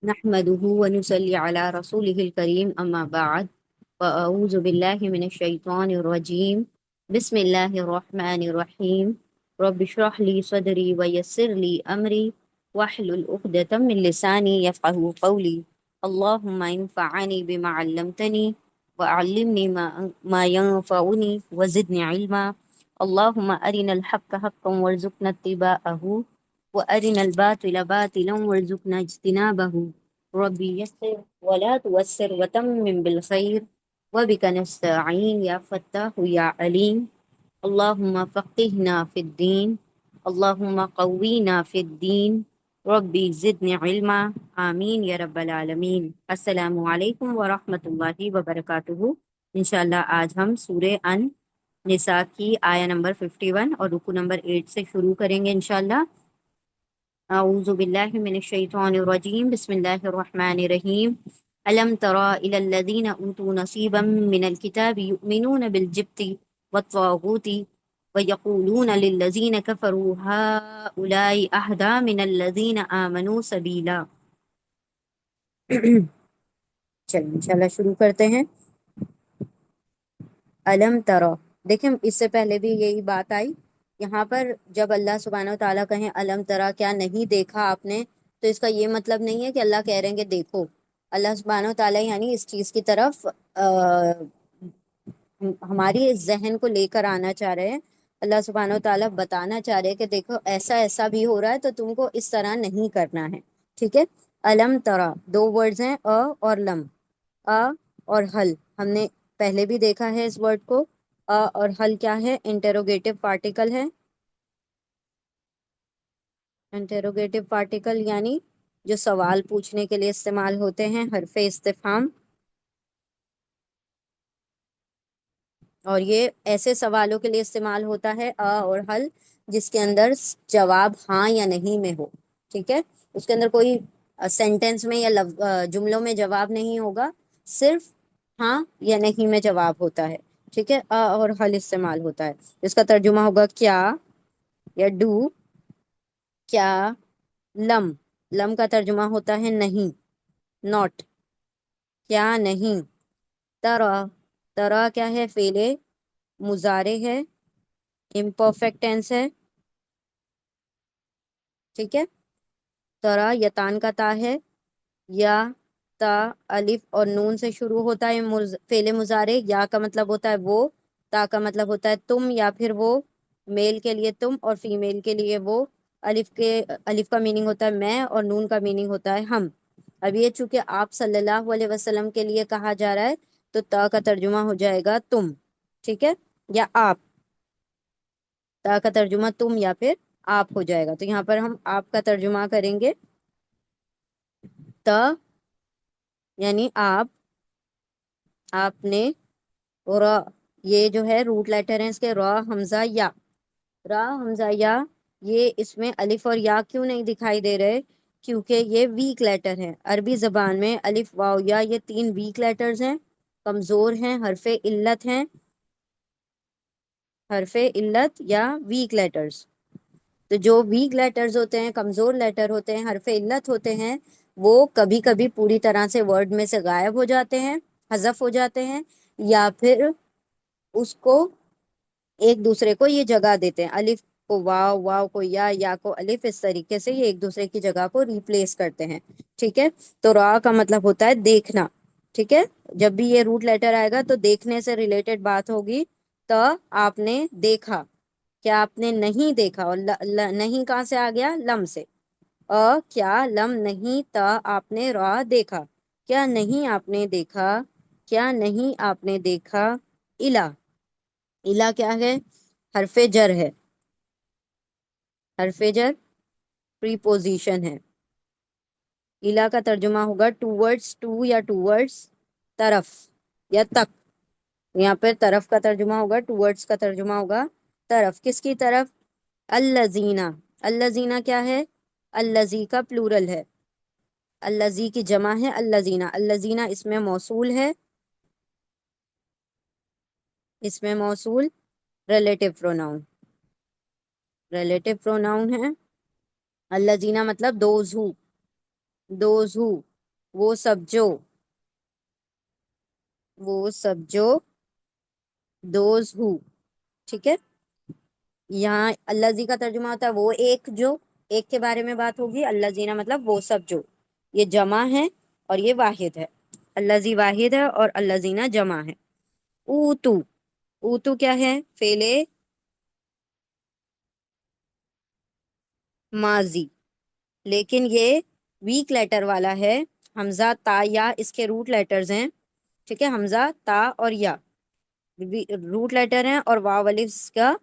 نحمده ونصلي على رسوله الكريم أما بعد وأعوذ بالله من الشيطان الرجيم بسم الله الرحمن الرحيم رب اشرح لي صدري ويسر لي أمري واحلل عقدة من لساني يفقهوا قولي اللهم انفعني بما علمتني وعلمني ما ينفعني وزدني علما اللهم أرنا الحق حقا وارزقنا اتباعه وأرنا الباطل باطلا وارزقنا اجتنابه ربي يسر ولا توسر وتمم بالخير وبك نستعين يا فتاح يا عليم اللهم فقهنا في الدين اللهم قوينا في الدين ربی زدنی علما آمین یا رب العالمین۔ السلام علیکم ورحمۃ اللہ وبرکاتہ۔ انشاءاللہ آج ہم سورہ ان نساء کی آیہ نمبر 51 اور رکو نمبر 8 سے شروع کریں گے انشاءاللہ۔ اعوذ باللہ من الشیطان الرجیم بسم اللہ الرحمن الرحیم۔ الم تری الی الذین اوتوا نصیبا من الکتاب یؤمنون بالجبت والطاغوت ویقولون للذین کفروا هؤلاء اہدی من الذین آمنوا سبیلا۔ چلیں انشاءاللہ شروع کرتے ہیں۔ الم ترا، دیکھیں اس سے پہلے بھی یہی بات آئی، یہاں پر جب اللہ سبحانہ و تعالیٰ کہیں الم ترا کیا نہیں دیکھا آپ نے، تو اس کا یہ مطلب نہیں ہے کہ اللہ کہہ رہے ہیں کہ دیکھو۔ اللہ سبحانہ و تعالیٰ یعنی اس چیز کی طرف ہماری اس ذہن کو لے کر آنا چاہ رہے ہیں۔ اللہ سبحانہ و تعالیٰ بتانا چاہ رہے ہیں کہ دیکھو ایسا ایسا بھی ہو رہا ہے تو تم کو اس طرح نہیں کرنا ہے، ٹھیک ہے۔ الم ترا دو ورڈز ہیں، اور لم، اور حل، ہم نے پہلے بھی دیکھا ہے اس ورڈ کو۔ اور حل کیا ہے؟ انٹروگیٹو پارٹیکل ہے۔ انٹروگیٹو پارٹیکل یعنی جو سوال پوچھنے کے لیے استعمال ہوتے ہیں، حرف استفہام۔ اور یہ ایسے سوالوں کے لیے استعمال ہوتا ہے اور حل جس کے اندر جواب ہاں یا نہیں میں ہو، ٹھیک ہے۔ اس کے اندر کوئی سینٹینس میں یا جملوں میں جواب نہیں ہوگا، صرف ہاں یا نہیں میں جواب ہوتا ہے، ٹھیک ہے۔ اور حل استعمال ہوتا ہے، اس کا ترجمہ ہوگا کیا یا ڈو، کیا۔ لم، لم کا ترجمہ ہوتا ہے نہیں، ناٹ، کیا نہیں۔ ترا، ترا کیا ہے؟ فعل مضارع ہے، امپرفیکٹ ٹینس ہے، ٹھیک ہے۔ ترا یتان کا تا ہے، یا تا الف اور نون سے شروع ہوتا ہے فعل مضارع۔ یا کا مطلب ہوتا ہے وہ، تا کا مطلب ہوتا ہے تم یا پھر وہ، میل کے لیے تم اور فیمیل کے لیے وہ۔ الف کا میننگ ہوتا ہے میں اور نون کا میننگ ہوتا ہے ہم۔ اب یہ چونکہ آپ صلی اللہ علیہ وسلم کے لیے کہا جا رہا ہے تو تا کا ترجمہ ہو جائے گا تم، ٹھیک ہے، یا آپ۔ تا کا ترجمہ تم یا پھر آپ ہو جائے گا، تو یہاں پر ہم آپ کا ترجمہ کریں گے۔ تا یعنی آپ، آپ نے، را، یہ جو ہے روٹ لیٹر ہیں اس کے، را حمزہ یا، را حمزہ یا، یہ اس میں الف اور یا کیوں نہیں دکھائی دے رہے؟ کیونکہ یہ ویک لیٹر ہے۔ عربی زبان میں الف واو یا یہ تین ویک لیٹرز ہیں، کمزور ہیں، حرف علت ہیں، حرف علت یا ویک لیٹرز۔ تو جو ویک لیٹرز ہوتے ہیں، کمزور لیٹر ہوتے ہیں، حرف علت ہوتے ہیں، وہ کبھی کبھی پوری طرح سے ورڈ میں سے غائب ہو جاتے ہیں، حذف ہو جاتے ہیں، یا پھر اس کو ایک دوسرے کو یہ جگہ دیتے ہیں، الف کو واو، واو کو یا کو الف، اس طریقے سے یہ ایک دوسرے کی جگہ کو ریپلیس کرتے ہیں، ٹھیک ہے۔ تو را کا مطلب ہوتا ہے دیکھنا، ٹھیک ہے۔ جب بھی یہ روٹ لیٹر آئے گا تو دیکھنے سے ریلیٹڈ بات ہوگی۔ تو آپ نے دیکھا، کیا آپ نے نہیں دیکھا، اور نہیں کہاں سے آ گیا؟ لم سے۔ کیا لم نہیں، تا آپ نے را دیکھا، کیا نہیں آپ نے دیکھا، کیا نہیں آپ نے دیکھا۔ الا، الا کیا ہے؟ حرف جر ہے، حرف جر پریپوزیشن ہے۔ الا کا ترجمہ ہوگا ٹوورڈز، ٹو یا ٹوورڈز، طرف یا تک۔ یہاں پر طرف کا ترجمہ ہوگا، ٹوورڈز کا ترجمہ ہوگا طرف، کس کی طرف؟ الذین، الذین کیا ہے؟ الذی کا پلورل ہے، الذی کی جمع ہے الذین، الذین اس میں موصول ہے، اس میں موصول ریلیٹو پروناؤن، ریلیٹو پروناؤن ہے۔ الذین مطلب دوز ہو، دوز ہو، وہ سب جو، وہ سب جو، دوز ہو، ٹھیک ہے. یہاں الذی کا ترجمہ ہوتا ہے وہ ایک جو، ایک کے بارے میں بات ہوگی. الذین مطلب وہ سب جو، یہ جمع ہے اور یہ واحد ہے. الذی واحد ہے اور الذین جمع ہے. اوتو، اوتو کیا ہے؟ فعل ماضی، لیکن یہ ویک لیٹر والا ہے. حمزہ تا یا اس کے روٹ لیٹرز ہیں. ٹھیک ہے، حمزہ تا اور یا روٹ لیٹر ہیں، اور واو الف کا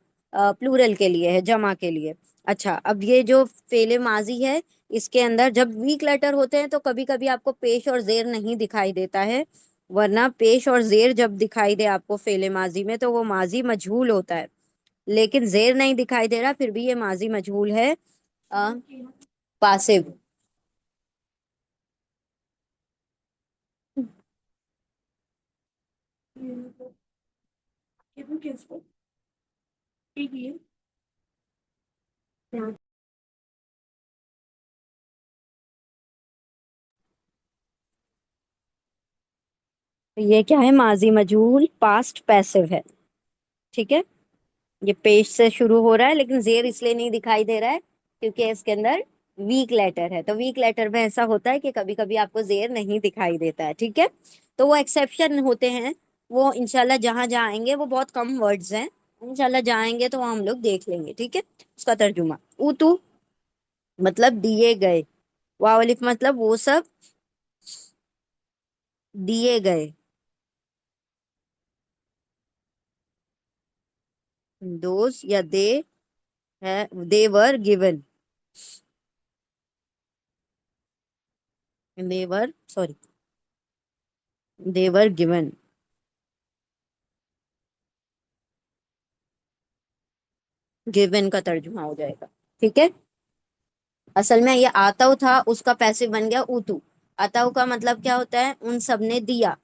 پلورل کے لیے ہے، جمع کے لیے. اچھا، اب یہ جو فعل ماضی ہے اس کے اندر جب ویک لیٹر ہوتے ہیں تو کبھی کبھی آپ کو پیش اور زیر نہیں دکھائی دیتا ہے، ورنہ پیش اور زیر جب دکھائی دے آپ کو فعل ماضی میں تو وہ ماضی مجہول ہوتا ہے. لیکن زیر نہیں دکھائی دے رہا پھر بھی یہ ماضی مجہول ہے، پاسو. یہ کیا ہے؟ ماضی مجہول پاسٹ پیسو ہے. ٹھیک ہے، یہ پیش سے شروع ہو رہا ہے لیکن زیر اس لیے نہیں دکھائی دے رہا ہے کیونکہ اس کے اندر ویک لیٹر ہے. تو ویک لیٹر میں ایسا ہوتا ہے کہ کبھی کبھی آپ کو زیر نہیں دکھائی دیتا ہے. ٹھیک ہے، تو وہ ایکسیپشن ہوتے ہیں، وہ انشاءاللہ جہاں جہاں آئیں گے وہ بہت کم ورڈز ہیں، انشاءاللہ جائیں گے تو ہم لوگ دیکھ لیں گے. ٹھیک ہے، اس کا ترجمہ اوتو مطلب دیے گئے، واو الف مطلب وہ سب دیے گئے. دوز یا دے ہے، they were given, they were sorry they were given. given کا ترجمہ ہو جائے گا. ٹھیک ہے، اصل میں یہ آتاؤ تھا، اس کا پیسو بن گیا اوتو. آتاؤ کا مطلب کیا ہوتا ہے؟ ان سب نے دیا.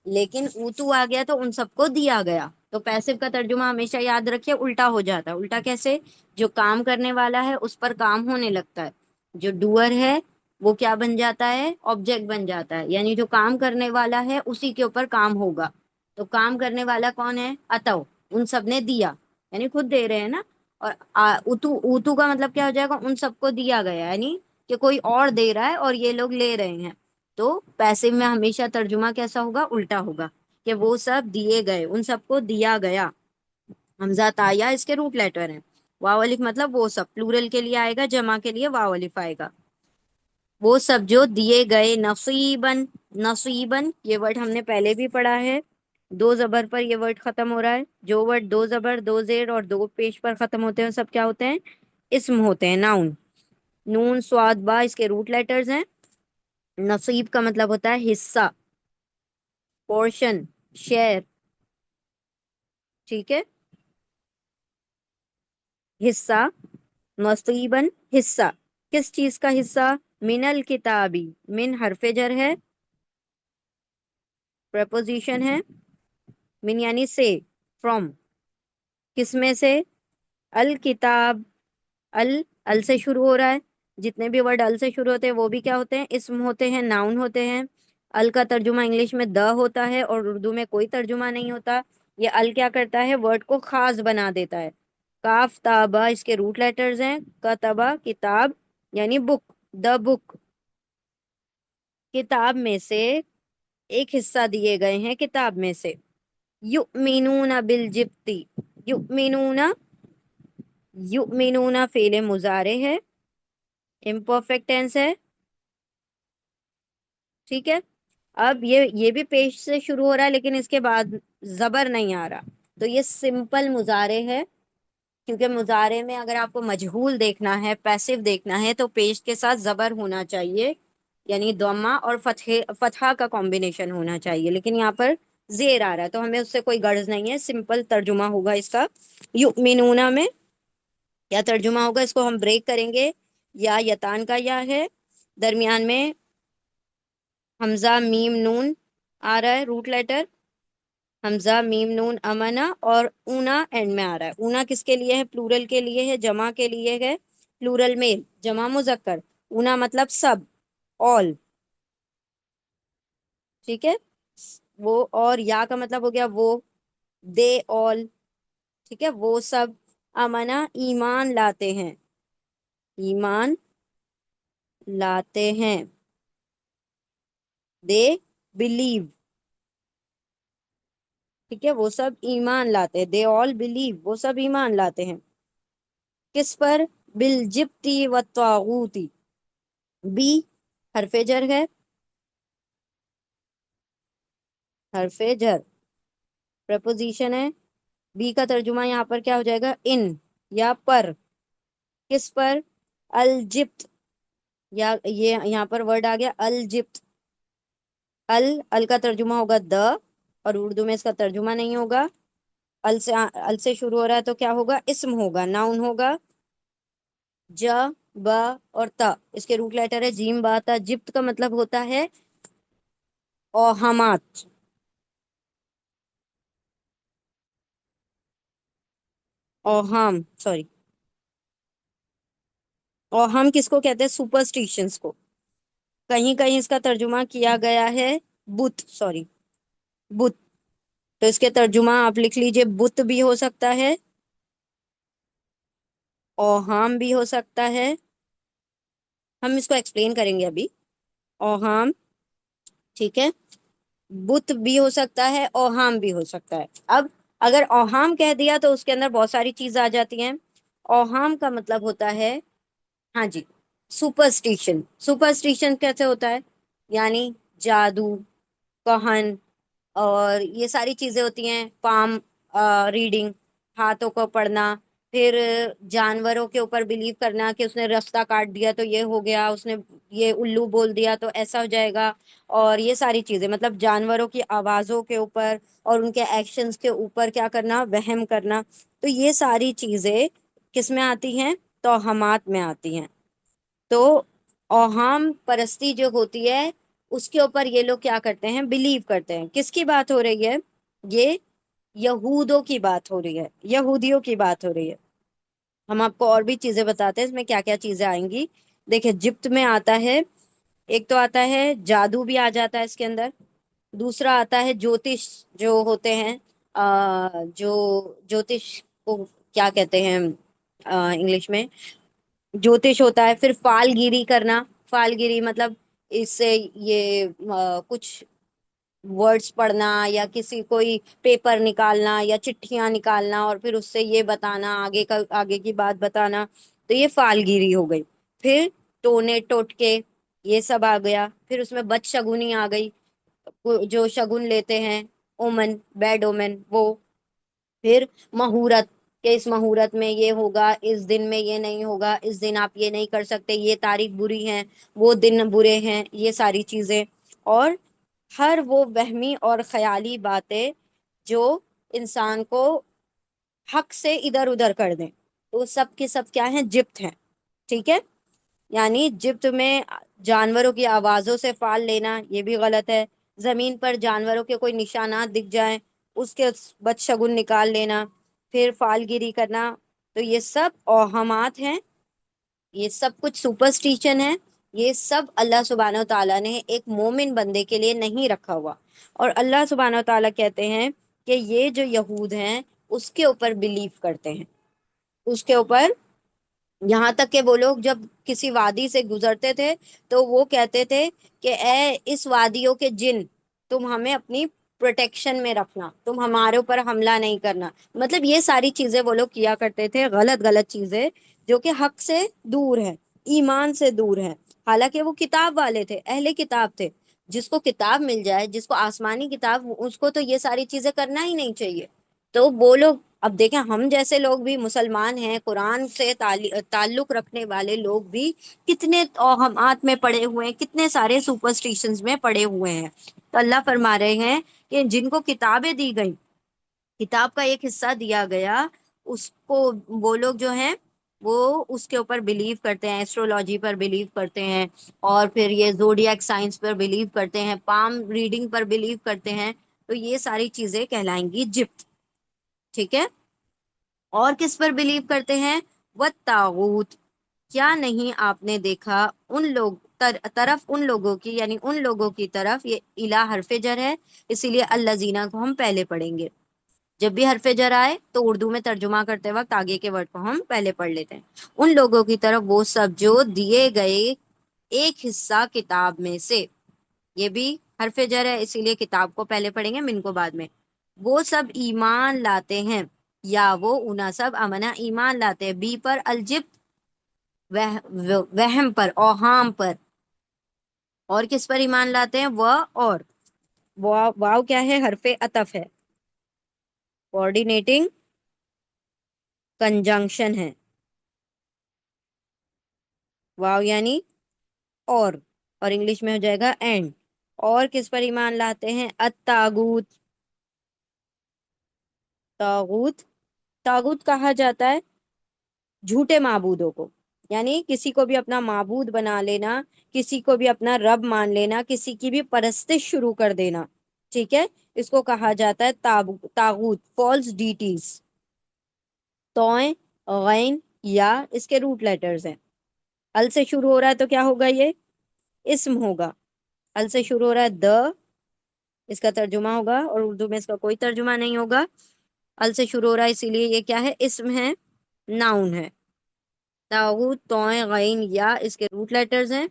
لیکن اوتو آ گیا تو ان سب کو دیا گیا. تو پیسو کا ترجمہ ہمیشہ یاد رکھیے الٹا ہو جاتا ہے. الٹا کیسے؟ جو کام کرنے والا ہے اس پر کام ہونے لگتا ہے، جو ڈوئر ہے وہ کیا بن جاتا ہے؟ آبجیکٹ بن جاتا ہے. یعنی جو کام کرنے والا ہے اسی کے اوپر کام ہوگا. تو کام کرنے والا کون ہے؟ اتو، ان سب نے دیا، یعنی خود دے رہے ہیں نا. اور اتو، اتو کا مطلب کیا ہو جائے گا؟ ان سب کو دیا گیا، یعنی کہ کوئی اور دے رہا ہے اور یہ لوگ لے رہے ہیں. تو پیسے میں ہمیشہ ترجمہ کیسا ہوگا؟ الٹا ہوگا کہ وہ سب دیے گئے، ان سب کو دیا گیا. حمزہ تا یا اس کے روٹ لیٹر ہیں. واو الف مطلب وہ سب پلورل کے لیے آئے گا، جمع کے لیے واو الف آئے گا. وہ سب جو دیے گئے. نصیبن، نصیبن یہ ورڈ ہم نے پہلے بھی پڑھا ہے. دو زبر پر یہ ورڈ ختم ہو رہا ہے. جو ورڈ دو زبر، دو زیر اور دو پیش پر ختم ہوتے ہیں سب کیا ہوتے ہیں؟ اسم ہوتے ہیں، ناؤن. نون سواد با اس کے روٹ لیٹرز ہیں. نصیب کا مطلب ہوتا ہے حصہ، پورشن، شیئر. ٹھیک ہے، حصہ. نصیباً حصہ، کس چیز کا حصہ؟ من الکتابی، من حرف جر ہے، پریپوزیشن ہے. من یعنی سے، فرام، کس میں سے؟ الکتاب. ال، ال سے شروع ہو رہا ہے. جتنے بھی ورڈ ال سے شروع ہوتے ہیں وہ بھی کیا ہوتے ہیں؟ اسم ہوتے ہیں، ناؤن ہوتے ہیں. ال کا ترجمہ انگلش میں دا ہوتا ہے اور اردو میں کوئی ترجمہ نہیں ہوتا. یہ ال کیا کرتا ہے؟ ورڈ کو خاص بنا دیتا ہے. کاف تابا اس کے روٹ لیٹرز ہیں. کتبا کتاب یعنی بک، دا بک. کتاب میں سے ایک حصہ دیے گئے ہیں، کتاب میں سے. یؤمنون بالجبتی، یؤمنون، یؤمنون فعل مضارع ہے، امپرفیکٹ ٹینس ہے. ٹھیک ہے، اب یہ بھی پیش سے شروع ہو رہا ہے لیکن اس کے بعد زبر نہیں آ رہا. تو یہ سمپل مضارع ہے. کیونکہ مضارع میں اگر آپ کو مجہول دیکھنا ہے، پیسو دیکھنا ہے تو پیش کے ساتھ زبر ہونا چاہیے، یعنی ضمہ اور فتحہ کا کمبینیشن ہونا چاہیے. لیکن یہاں پر زیر آ رہا ہے تو ہمیں اس سے کوئی غرض نہیں ہے. سمپل ترجمہ ہوگا اس کا. یؤمنون میں کیا ترجمہ ہوگا؟ اس کو ہم بریک کریں گے. یا یتان کا یا ہے، درمیان میں حمزہ میم نون آ رہا ہے روٹ لیٹر. حمزہ میم نون امنا، اور اونا اینڈ میں آ رہا ہے. اونا کس کے لیے ہے؟ پلورل کے لیے ہے، جمع کے لیے ہے. پلورل میل، جمع مذکر. اونا مطلب سب، آل. ٹھیک ہے، وہ، اور یا کا مطلب ہو گیا وہ، دے آل، ٹھیک ہے، وہ سب، امنا ایمان لاتے ہیں، ایمان لاتے ہیں، دے بلیو، ٹھیک ہے، وہ سب ایمان لاتے ہیں، دے آل بلیو، وہ سب ایمان لاتے ہیں، کس پر؟ بالجبتی و طاغوتی، بی حرف جر ہے، حرف جر پریپوزیشن ہے، بی کا ترجمہ یہاں پر کیا ہو جائے گا؟ ان یا پر، کس پر؟ الجبت، یا یہ یہاں پر ورڈ آ گیا الجبت، ال کا ترجمہ ہوگا دا، اور اردو میں اس کا ترجمہ نہیں ہوگا، ال سے شروع ہو رہا ہے تو کیا ہوگا؟ اسم ہوگا، ناؤن ہوگا، جا، با اور تا، اس کے روٹ لیٹر ہے جیم با تا، جبت کا مطلب ہوتا ہے اوہامات، اوہام، سوری، اوہام کس کو کہتے ہیں؟ سپرسٹیشنز کو، کہیں کہیں اس کا ترجمہ کیا گیا ہے بت، سوری، بت، تو اس کے ترجمہ آپ لکھ لیجئے، بت بھی ہو سکتا ہے، اوہام بھی ہو سکتا ہے، ہم اس کو ایکسپلین کریں گے ابھی، اوہام، ٹھیک ہے، بت بھی ہو سکتا ہے، اوہام بھی ہو سکتا ہے۔ اب اگر اوہام کہہ دیا تو اس کے اندر بہت ساری چیز آ جاتی ہیں، اوہام کا مطلب ہوتا ہے، ہاں جی، سپرسٹیشن، سپرسٹیشن کیسے ہوتا ہے؟ یعنی جادو، کہن، اور یہ ساری چیزیں ہوتی ہیں، پام ریڈنگ، ہاتھوں کو پڑھنا، پھر جانوروں کے اوپر بلیو کرنا کہ اس نے رستہ کاٹ دیا تو یہ ہو گیا، اس نے یہ الو بول دیا تو ایسا ہو جائے گا، اور یہ ساری چیزیں مطلب جانوروں کی آوازوں کے اوپر اور ان کے ایکشنز کے اوپر کیا کرنا؟ وہم کرنا، تو یہ ساری چیزیں کس میں آتی ہیں؟ توہمات میں آتی ہیں۔ تو اوہام پرستی جو ہوتی ہے اس کے اوپر یہ لوگ کیا کرتے ہیں؟ بلیو کرتے ہیں۔ کس کی بات ہو رہی ہے؟ یہ یہودوں کی بات ہو رہی ہے، یہودیوں کی بات ہو رہی ہے۔ ہم آپ کو اور بھی چیزیں بتاتے ہیں اس میں کیا کیا چیزیں آئیں گی۔ دیکھیں، جبت میں آتا ہے، ایک تو آتا ہے جادو بھی آ جاتا ہے اس کے اندر، دوسرا آتا ہے جوتش جو ہوتے ہیں، جو جوتش کو کیا کہتے ہیں انگلش میں؟ جوتش ہوتا ہے، پھر فال گیری کرنا، فال گیری مطلب اس سے یہ کچھ ورڈز پڑھنا یا کسی کوئی پیپر نکالنا یا چٹھیاں نکالنا اور پھر اس سے یہ بتانا، آگے کا آگے کی بات بتانا، تو یہ فال گیری ہو گئی۔ پھر ٹونے ٹوٹکے یہ سب آ گیا، پھر اس میں بد شگونی آ گئی، جو شگن لیتے ہیں، اومن، بیڈ اومن، وہ، پھر مہورت، کہ اس مہورت میں یہ ہوگا، اس دن میں یہ نہیں ہوگا، اس دن آپ یہ نہیں کر سکتے، یہ تاریخ بری ہے، وہ دن برے ہیں، یہ ساری چیزیں، اور ہر وہ وہمی اور خیالی باتیں جو انسان کو حق سے ادھر ادھر کر دیں، تو سب کے سب کیا ہیں؟ جبت ہیں، ٹھیک ہے۔ یعنی جبت میں جانوروں کی آوازوں سے فال لینا یہ بھی غلط ہے، زمین پر جانوروں کے کوئی نشانات دکھ جائیں اس کے بدشگن نکال لینا، پھر فال گیری کرنا، تو یہ سب اوہامات ہیں، یہ سب کچھ سپرسٹیشن ہے، یہ سب اللہ سبحانہ و تعالیٰ نے ایک مومن بندے کے لیے نہیں رکھا ہوا، اور اللہ سبحانہ و تعالیٰ کہتے ہیں کہ یہ جو یہود ہیں اس کے اوپر بلیو کرتے ہیں، اس کے اوپر، یہاں تک کہ وہ لوگ جب کسی وادی سے گزرتے تھے تو وہ کہتے تھے کہ اے اس وادیوں کے جن، تم ہمیں اپنی پروٹیکشن میں رکھنا، تم ہمارے اوپر حملہ نہیں کرنا، مطلب یہ ساری چیزیں وہ لوگ کیا کرتے تھے، غلط غلط چیزیں جو کہ حق سے دور ہے، ایمان سے دور ہے، حالانکہ وہ کتاب والے تھے، اہل کتاب تھے، جس کو کتاب مل جائے، جس کو آسمانی کتاب، اس کو تو یہ ساری چیزیں کرنا ہی نہیں چاہیے۔ تو وہ لوگ، اب دیکھیں ہم جیسے لوگ بھی مسلمان ہیں، قرآن سے تعلق رکھنے والے لوگ بھی کتنے توہمات میں پڑے ہوئے ہیں، کتنے سارے سپرسٹیشنز میں پڑے ہوئے ہیں۔ تو اللہ فرما رہے ہیں کہ جن کو کتابیں دی گئی، کتاب کا ایک حصہ دیا گیا، اس کو وہ لوگ جو ہیں وہ اس کے اوپر بلیو کرتے ہیں، ایسٹرولوجی پر بلیو کرتے ہیں، اور پھر یہ زوڈیاک سائنس پر بلیو کرتے ہیں، پام ریڈنگ پر بلیو کرتے ہیں، تو یہ ساری چیزیں کہلائیں گی جبت، ٹھیک ہے۔ اور کس پر بلیو کرتے ہیں؟ والطاغوت، کیا نہیں آپ نے دیکھا ان لوگ طرف ان لوگوں کی، یعنی ان لوگوں کی طرف، یہ الا حرف جر ہے، اسی لیے الذین کو ہم پہلے پڑھیں گے. جب بھی حرف جر آئے تو اردو میں ترجمہ کرتے وقت آگے کے ورڈ کو ہم پہلے پڑھ لیتے ہیں. ان لوگوں کی طرف وہ سب جو دیے گئے ایک حصہ کتاب میں سے، یہ بھی حرف جر ہے اسی لیے کتاب کو پہلے پڑھیں گے، من کو بعد میں. وہ سب ایمان لاتے ہیں، یا وہ اونا سب امنا ایمان لاتے ہیں، بی پر الجبت، وہم پر، اوہام پر. اور کس پر ایمان لاتے ہیں؟ وہ اور واو کیا ہے؟ حرف عطف ہے، کوآرڈینیٹنگ کنجنکشن ہے. واو یعنی اور انگلش میں ہو جائے گا اینڈ. اور کس پر ایمان لاتے ہیں؟ الطاغوت. طاغوت، طاغوت کہا جاتا ہے جھوٹے معبودوں کو، یعنی کسی کو بھی اپنا معبود بنا لینا، کسی کو بھی اپنا رب مان لینا، کسی کی بھی پرستش شروع کر دینا. ٹھیک ہے، اس کو کہا جاتا ہے طاغوت، فالس ڈیٹیز. توئیں، غین، یا اس کے روٹ لیٹرز ہیں. ال سے شروع ہو رہا ہے تو کیا ہوگا؟ یہ اسم ہوگا. ال سے شروع ہو رہا ہے اس کا ترجمہ ہوگا، اور اردو میں اس کا کوئی ترجمہ نہیں ہوگا. ال سے شروع ہو رہا ہے اسی لیے یہ کیا ہے؟ اسم ہے، ناؤن ہے. طاغوت، توئیں، غین، یا اس کے روٹ لیٹرز ہیں.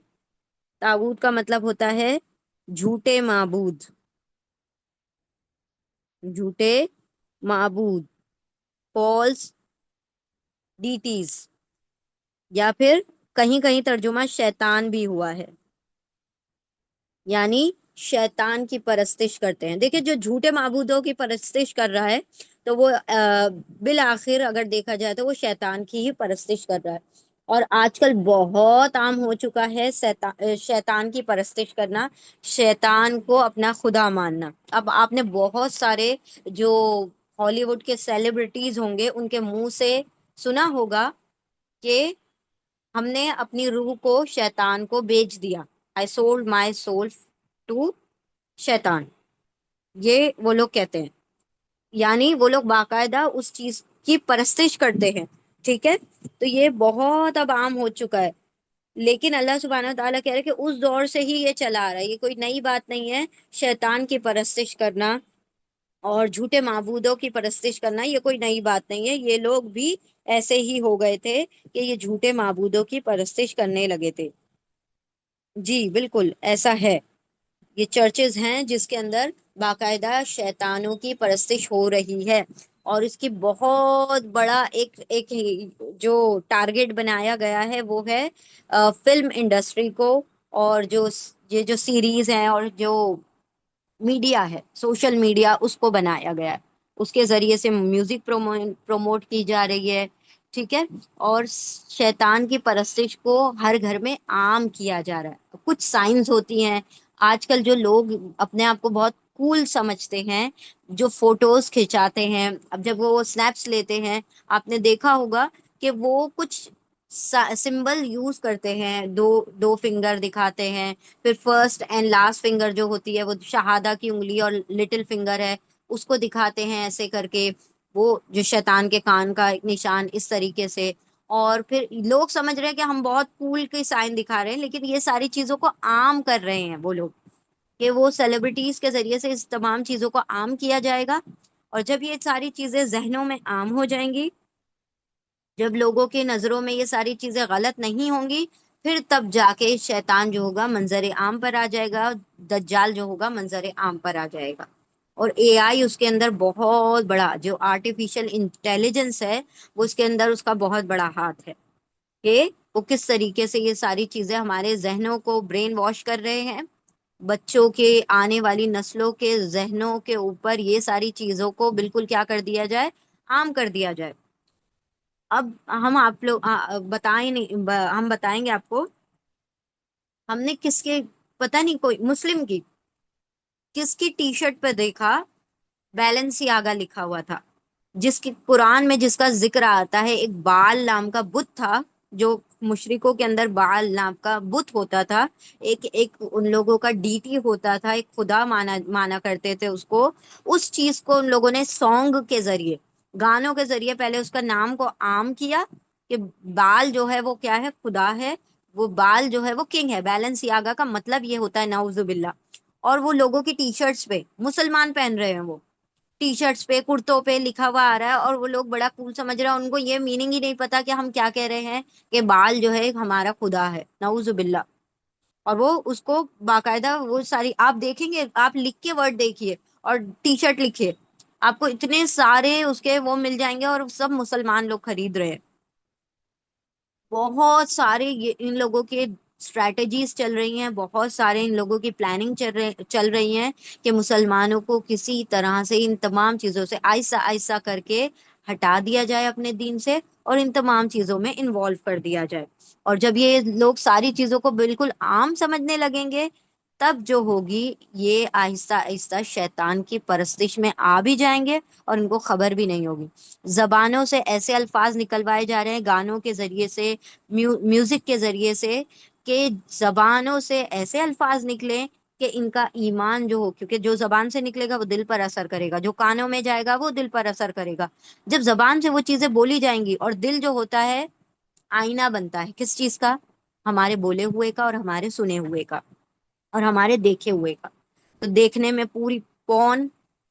طاغوت کا مطلب ہوتا ہے جھوٹے معبود، جھوٹے معبود، فالس ڈیٹیز، یا پھر کہیں کہیں ترجمہ شیطان بھی ہوا ہے، یعنی شیطان کی پرستش کرتے ہیں. دیکھیں جو جھوٹے معبودوں کی پرستش کر رہا ہے تو وہ بالآخر اگر دیکھا جائے تو وہ شیطان کی ہی پرستش کر رہا ہے. اور آج کل بہت عام ہو چکا ہے شیطان کی پرستش کرنا، شیطان کو اپنا خدا ماننا. اب آپ نے بہت سارے جو ہالی ووڈ کے سیلیبریٹیز ہوں گے ان کے منہ سے سنا ہوگا کہ ہم نے اپنی روح کو شیطان کو بیچ دیا. I sold my soul to شیطان. یہ وہ لوگ کہتے ہیں، یعنی وہ لوگ باقاعدہ اس چیز کی پرستش کرتے ہیں. ٹھیک ہے، تو یہ بہت اب عام ہو چکا ہے. لیکن اللہ سبحانہ و تعالیٰ کہہ رہے کہ اس دور سے ہی یہ چلا آ رہا ہے، یہ کوئی نئی بات نہیں ہے. شیطان کی پرستش کرنا اور جھوٹے معبودوں کی پرستش کرنا یہ کوئی نئی بات نہیں ہے. یہ لوگ بھی ایسے ہی ہو گئے تھے کہ یہ جھوٹے معبودوں کی پرستش کرنے لگے تھے. جی بالکل ایسا ہے. یہ چرچز ہیں جس کے اندر باقاعدہ شیطانوں کی پرستش ہو رہی ہے، اور اس کی بہت بڑا ایک جو ٹارگٹ بنایا گیا ہے وہ ہے فلم انڈسٹری کو، اور یہ جو سیریز ہیں اور جو میڈیا ہے، سوشل میڈیا، اس کو بنایا گیا ہے. اس کے ذریعے سے میوزک پروموٹ کی جا رہی ہے. ٹھیک ہے، اور شیطان کی پرستش کو ہر گھر میں عام کیا جا رہا ہے. کچھ سائنس ہوتی ہیں. آج کل جو لوگ اپنے آپ کو بہت کول سمجھتے ہیں، جو فوٹوز کھنچاتے ہیں، اب جب وہ سنیپس لیتے ہیں آپ نے دیکھا ہوگا کہ وہ کچھ سمبل یوز کرتے ہیں، دو فنگر دکھاتے ہیں، پھر فرسٹ اینڈ لاسٹ فنگر جو ہوتی ہے وہ شہادہ کی انگلی اور لٹل فنگر ہے اس کو دکھاتے ہیں ایسے کر کے، وہ جو شیطان کے کان کا ایک نشان اس طریقے سے. اور پھر لوگ سمجھ رہے ہیں کہ ہم بہت کول کے سائن دکھا رہے ہیں، لیکن یہ ساری چیزوں کو عام کر رہے ہیں وہ لوگ، کہ وہ سیلیبریٹیز کے ذریعے سے اس تمام چیزوں کو عام کیا جائے گا. اور جب یہ ساری چیزیں ذہنوں میں عام ہو جائیں گی، جب لوگوں کی نظروں میں یہ ساری چیزیں غلط نہیں ہوں گی، پھر تب جا کے شیطان جو ہوگا منظر عام پر آ جائے گا، دجال جو ہوگا منظر عام پر آ جائے گا. اور اے آئی اس کے اندر بہت بڑا، جو آرٹیفیشل انٹیلیجنس ہے وہ اس کے اندر اس کا بہت بڑا ہاتھ ہے، کہ وہ کس طریقے سے یہ ساری چیزیں ہمارے ذہنوں کو برین واش کر رہے ہیں. بچوں کے، آنے والی نسلوں کے ذہنوں کے اوپر یہ ساری چیزوں کو بالکل کیا کر دیا جائے؟ عام کر دیا جائے. اب ہم آپ لوگ بتائیں نہیں، ہم بتائیں گے آپ کو. ہم نے کس کے، پتہ نہیں، کوئی مسلم کی کس کی ٹی شرٹ پہ دیکھا بیلنسیاگا لکھا ہوا تھا، جس کی قرآن میں جس کا ذکر آتا ہے. ایک بال نام کا بت تھا، جو مشرکوں کے اندر بال نام کا بت ہوتا تھا، ایک ان لوگوں کا ڈیٹی ہوتا تھا، ایک خدا مانا کرتے تھے اس کو. اس چیز کو ان لوگوں نے سانگ کے ذریعے، گانوں کے ذریعے پہلے اس کا نام کو عام کیا کہ بال جو ہے وہ کیا ہے؟ خدا ہے. وہ بال جو ہے وہ کنگ ہے، بیلنس یاگا کا مطلب یہ ہوتا ہے نعوذ باللہ. اور وہ لوگوں کی ٹی شرٹس پہ مسلمان پہن رہے ہیں، وہ ٹی شرٹس پہ کرتوں پہ لکھا ہوا آ رہا ہے، اور وہ لوگ بڑا کول سمجھ رہے ہیں. ان کو یہ میننگ ہی نہیں پتا کہ ہم کیا کہہ رہے ہیں، کہ بال جو ہے ہمارا خدا ہے، نعوذ باللہ. اور وہ اس کو باقاعدہ وہ ساری آپ دیکھیں گے، آپ لکھ کے ورڈ دیکھیے اور ٹی شرٹ لکھیے، آپ کو اتنے سارے اس کے وہ مل جائیں گے، اور سب مسلمان لوگ خرید رہے ہیں. بہت سارے ان لوگوں کے اسٹریٹجیز چل رہی ہیں، بہت سارے ان لوگوں کی پلاننگ چل رہی ہیں کہ مسلمانوں کو کسی طرح سے ان تمام چیزوں سے آہستہ آہستہ کر کے ہٹا دیا جائے اپنے دین سے، اور ان تمام چیزوں میں انوالو کر دیا جائے. اور جب یہ لوگ ساری چیزوں کو بالکل عام سمجھنے لگیں گے، تب جو ہوگی یہ آہستہ آہستہ شیطان کی پرستش میں آ بھی جائیں گے، اور ان کو خبر بھی نہیں ہوگی. زبانوں سے ایسے الفاظ نکلوائے جا رہے ہیں، گانوں کے ذریعے سے، میوزک کے ذریعے سے، کہ زبانوں سے ایسے الفاظ نکلیں کہ ان کا ایمان جو ہو، کیونکہ جو زبان سے نکلے گا وہ دل پر اثر کرے گا، جو کانوں میں جائے گا وہ دل پر اثر کرے گا. جب زبان سے وہ چیزیں بولی جائیں گی، اور دل جو ہوتا ہے آئینہ بنتا ہے کس چیز کا؟ ہمارے بولے ہوئے کا، اور ہمارے سنے ہوئے کا، اور ہمارے دیکھے ہوئے کا. تو دیکھنے میں پوری پون،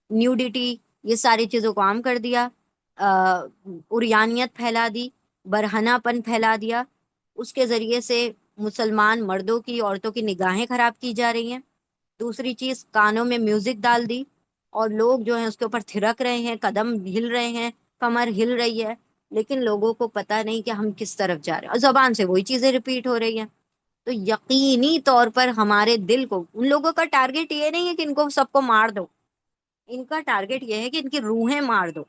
نیوڈیٹی، یہ ساری چیزوں کو عام کر دیا، اریانیت پھیلا دی، برہنہ پن پھیلا دیا. اس کے ذریعے سے مسلمان مردوں کی، عورتوں کی نگاہیں خراب کی جا رہی ہیں. دوسری چیز، کانوں میں میوزک ڈال دی، اور لوگ جو ہیں اس کے اوپر تھرک رہے ہیں، قدم ہل رہے ہیں، کمر ہل رہی ہے، لیکن لوگوں کو پتا نہیں کہ ہم کس طرف جا رہے ہیں، اور زبان سے وہی چیزیں ریپیٹ ہو رہی ہیں. تو یقینی طور پر ہمارے دل کو، ان لوگوں کا ٹارگیٹ یہ نہیں ہے کہ ان کو سب کو مار دو، ان کا ٹارگیٹ یہ ہے کہ ان کی روحیں مار دو.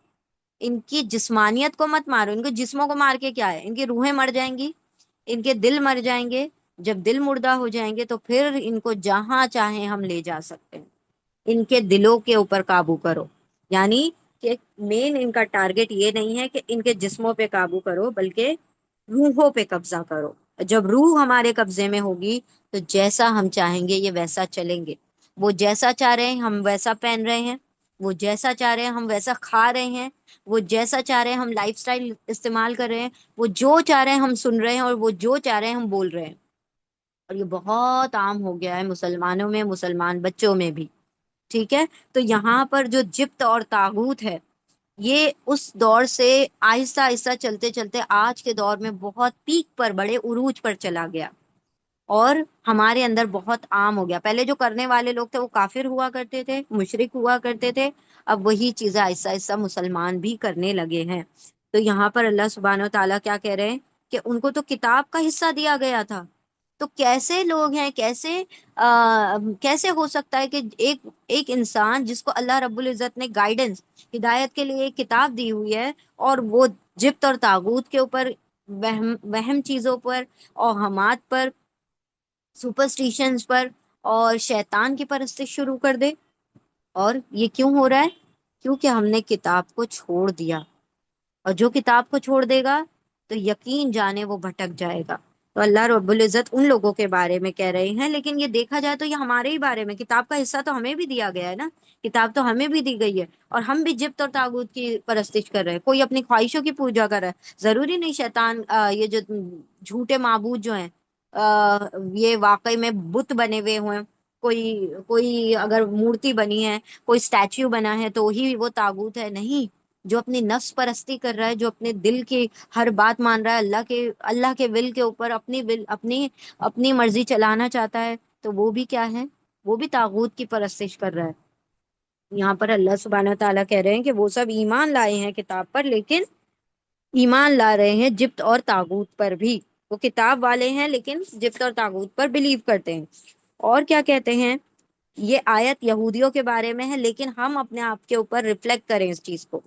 ان کی جسمانیت کو مت مارو، ان کو جسموں کو مار کے کیا ہے، ان کی روحیں مر جائیں گی، ان کے دل مر جائیں گے. جب دل مردہ ہو جائیں گے تو پھر ان کو جہاں چاہیں ہم لے جا سکتے ہیں. ان کے دلوں کے اوپر قابو کرو، یعنی کہ مین ان کا ٹارگیٹ یہ نہیں ہے کہ ان کے جسموں پہ قابو کرو، بلکہ روحوں پہ قبضہ کرو. جب روح ہمارے قبضے میں ہوگی تو جیسا ہم چاہیں گے یہ ویسا چلیں گے. وہ جیسا چاہ رہے ہیں ہم ویسا پہن رہے ہیں، وہ جیسا چاہ رہے ہیں ہم ویسا کھا رہے ہیں، وہ جیسا چاہ رہے ہیں ہم لائف سٹائل استعمال کر رہے ہیں، وہ جو چاہ رہے ہیں ہم سن رہے ہیں، اور وہ جو چاہ رہے ہیں ہم بول رہے ہیں. اور یہ بہت عام ہو گیا ہے مسلمانوں میں، مسلمان بچوں میں بھی. ٹھیک ہے. تو یہاں پر جو جبت اور طاغوت ہے، یہ اس دور سے آہستہ آہستہ چلتے چلتے آج کے دور میں بہت پیک پر، بڑے عروج پر چلا گیا، اور ہمارے اندر بہت عام ہو گیا. پہلے جو کرنے والے لوگ تھے وہ کافر ہوا کرتے تھے، مشرک ہوا کرتے تھے، اب وہی چیزیں آہستہ آہستہ مسلمان بھی کرنے لگے ہیں. تو یہاں پر اللہ سبحانہ و تعالیٰ کیا کہہ رہے ہیں کہ ان کو تو کتاب کا حصہ دیا گیا تھا، تو کیسے لوگ ہیں، کیسے ہو سکتا ہے کہ ایک انسان جس کو اللہ رب العزت نے گائیڈنس، ہدایت کے لیے ایک کتاب دی ہوئی ہے، اور وہ جبت اور طاغوت کے اوپر، وہم چیزوں پر، اوہامات پر، سپرسٹیشنز پر، اور شیطان کی پرستش شروع کر دے. اور یہ کیوں ہو رہا ہے؟ کیونکہ ہم نے کتاب کو چھوڑ دیا، اور جو کتاب کو چھوڑ دے گا تو یقین جانے وہ بھٹک جائے گا. تو اللہ رب العزت ان لوگوں کے بارے میں کہہ رہے ہیں، لیکن یہ دیکھا جائے تو یہ ہمارے ہی بارے میں، کتاب کا حصہ تو ہمیں بھی دیا گیا ہے نا، کتاب تو ہمیں بھی دی گئی ہے، اور ہم بھی جبت اور طاغوت کی پرستش کر رہے ہیں. کوئی اپنی خواہشوں کی پوجا کر رہا ہے، ضروری نہیں شیطان یہ جو جھوٹے معبود جو ہیں، یہ واقعی میں بت بنے ہوئے ہوئے، کوئی اگر مورتی بنی ہے، کوئی اسٹیچو بنا ہے تو ہی وہ طاغوت ہے. نہیں، جو اپنی نفس پرستی کر رہا ہے، جو اپنے دل کی ہر بات مان رہا ہے، اللہ کے ول کے اوپر اپنی مرضی چلانا چاہتا ہے، تو وہ بھی کیا ہے؟ وہ بھی طاغوت کی پرستش کر رہا ہے. یہاں پر اللہ سبحانہ تعالیٰ کہہ رہے ہیں کہ وہ سب ایمان لائے ہیں کتاب پر، لیکن ایمان لا رہے ہیں جبت اور طاغوت پر بھی. وہ کتاب والے ہیں لیکن جبت اور طاغوت پر بلیو کرتے ہیں. اور کیا کہتے ہیں؟ یہ آیت یہودیوں کے بارے میں ہے، لیکن ہم اپنے آپ کے اوپر ریفلیکٹ کریں اس چیز کو،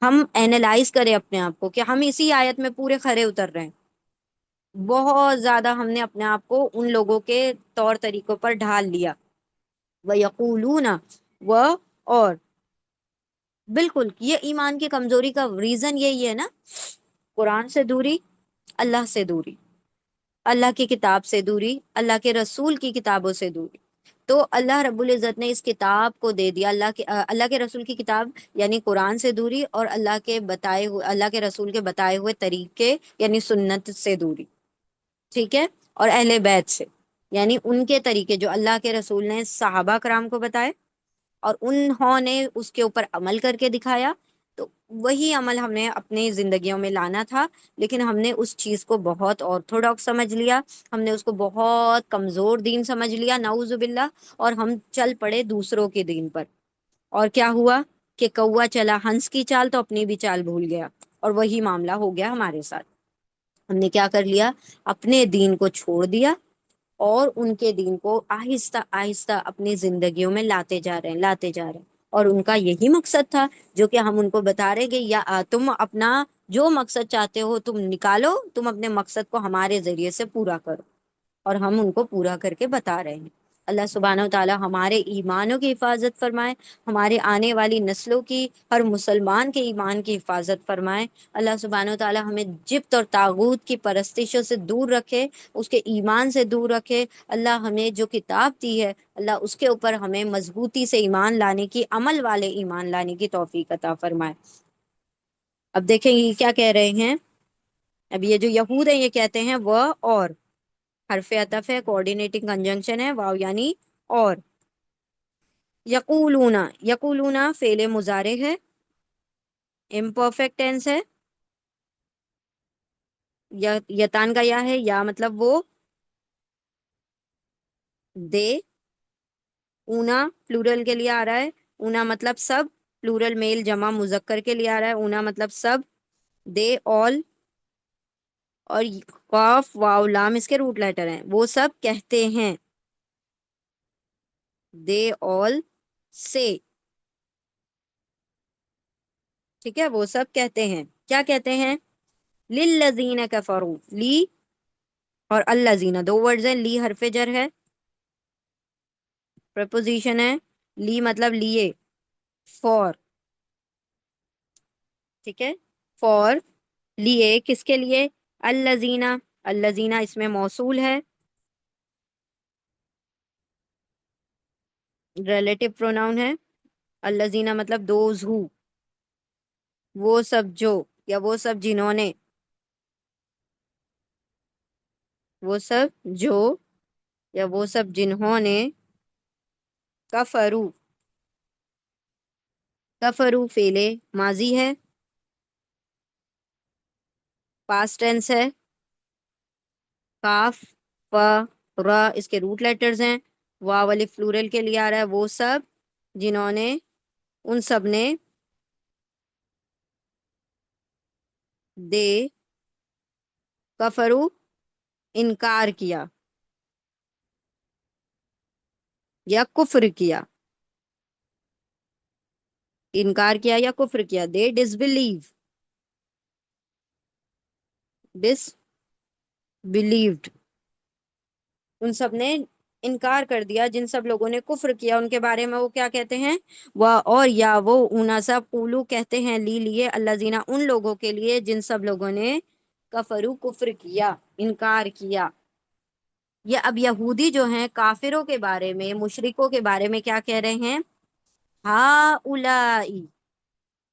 ہم اینالائز کریں اپنے آپ کو کہ ہم اسی آیت میں پورے کھرے اتر رہے ہیں. بہت زیادہ ہم نے اپنے آپ کو ان لوگوں کے طور طریقوں پر ڈھال لیا. وَيَقُولُونَ اور بالکل یہ ایمان کی کمزوری کا ریزن یہی ہے نا، قرآن سے دوری، اللہ سے دوری، اللہ کی کتاب سے دوری، اللہ کے رسول کی کتابوں سے دوری. تو اللہ رب العزت نے اس کتاب کو دے دیا، اللہ کے رسول کی کتاب یعنی قرآن سے دوری، اور اللہ کے رسول کے بتائے ہوئے طریقے یعنی سنت سے دوری. ٹھیک ہے. اور اہل بیت سے، یعنی ان کے طریقے جو اللہ کے رسول نے صحابہ کرام کو بتائے اور انہوں نے اس کے اوپر عمل کر کے دکھایا، تو وہی عمل ہم نے اپنی زندگیوں میں لانا تھا۔ لیکن ہم نے اس چیز کو بہت آرتھوڈاکس سمجھ لیا، ہم نے اس کو بہت کمزور دین سمجھ لیا نعوذ باللہ، اور ہم چل پڑے دوسروں کے دین پر۔ اور کیا ہوا کہ کوا چلا ہنس کی چال تو اپنی بھی چال بھول گیا، اور وہی معاملہ ہو گیا ہمارے ساتھ۔ ہم نے کیا کر لیا، اپنے دین کو چھوڑ دیا اور ان کے دین کو آہستہ آہستہ اپنی زندگیوں میں لاتے جا رہے ہیں، لاتے جا رہے ہیں۔ اور ان کا یہی مقصد تھا جو کہ ہم ان کو بتا رہے کہ یا تم اپنا جو مقصد چاہتے ہو تم نکالو، تم اپنے مقصد کو ہمارے ذریعے سے پورا کرو، اور ہم ان کو پورا کر کے بتا رہے ہیں۔ اللہ سبحانہ و تعالی ہمارے ایمانوں کی حفاظت فرمائے، ہمارے آنے والی نسلوں کی، ہر مسلمان کے ایمان کی حفاظت فرمائے۔ اللہ سبحانہ و تعالی ہمیں جبت اور طاغوت کی پرستشوں سے دور رکھے، اس کے ایمان سے دور رکھے۔ اللہ ہمیں جو کتاب دی ہے اللہ اس کے اوپر ہمیں مضبوطی سے ایمان لانے کی، عمل والے ایمان لانے کی توفیق عطا فرمائے۔ اب دیکھیں یہ کیا کہہ رہے ہیں، اب یہ جو یہود ہیں یہ کہتے ہیں وہ، اور حرف عطف ہے، کوآرڈینیٹنگ کنجنکشن ہے، واو یعنی اور۔ یقولون، یقولون فعل مضارع ہے، امپرفیکٹ ٹینس ہے، یتان کا یا ہے، یا مطلب وہ، دے، اونا پلورل کے لیے آ رہا ہے، اونا مطلب سب، پلورل میل جمع مذکر کے لیے آ رہا ہے، اونا مطلب سب، دے آل، اور قاف واو لام اس کے روٹ لیٹر ہیں، وہ سب کہتے ہیں، دے آل سے، ٹھیک ہے، وہ سب کہتے ہیں، کیا کہتے ہیں، للذین کفروا، لی اور الذین دو ورڈز ہیں، لی حرف جر ہے، پریپوزیشن ہے، لی مطلب لیے، فور، ٹھیک ہے، فور لیے، کس کے لیے، الذین، الذین اس میں موصول ہے، ریلیٹو پروناؤن ہے، الذین مطلب دوز ہو، وہ سب جو، یا وہ سب جنہوں نے، وہ سب جو، یا وہ سب جنہوں نے، کفرو، کفرو فعل ماضی ہے، پاسٹ ٹینس ہے، کاف را اس کے روٹ لیٹرز ہیں، واو الف فلورل کے لیے آ رہا ہے، وہ سب جنہوں نے، ان سب نے، دے کفرو انکار کیا یا کفر کیا، انکار کیا یا کفر کیا، دے ڈس بلیو، ڈس بلیوڈ، ان سب نے انکار کر دیا، جن سب لوگوں نے کفر کیا ان کے بارے میں وہ کیا کہتے ہیں، وہ اور یا وہ اونا سب، قولو کہتے ہیں، لی لیے، اللہ زینا ان لوگوں کے لیے جن سب لوگوں نے کفرو کفر کیا، انکار کیا۔ یہ اب یہودی جو ہیں کافروں کے بارے میں، مشرکوں کے بارے میں کیا کہہ رہے ہیں، ہا اولائی،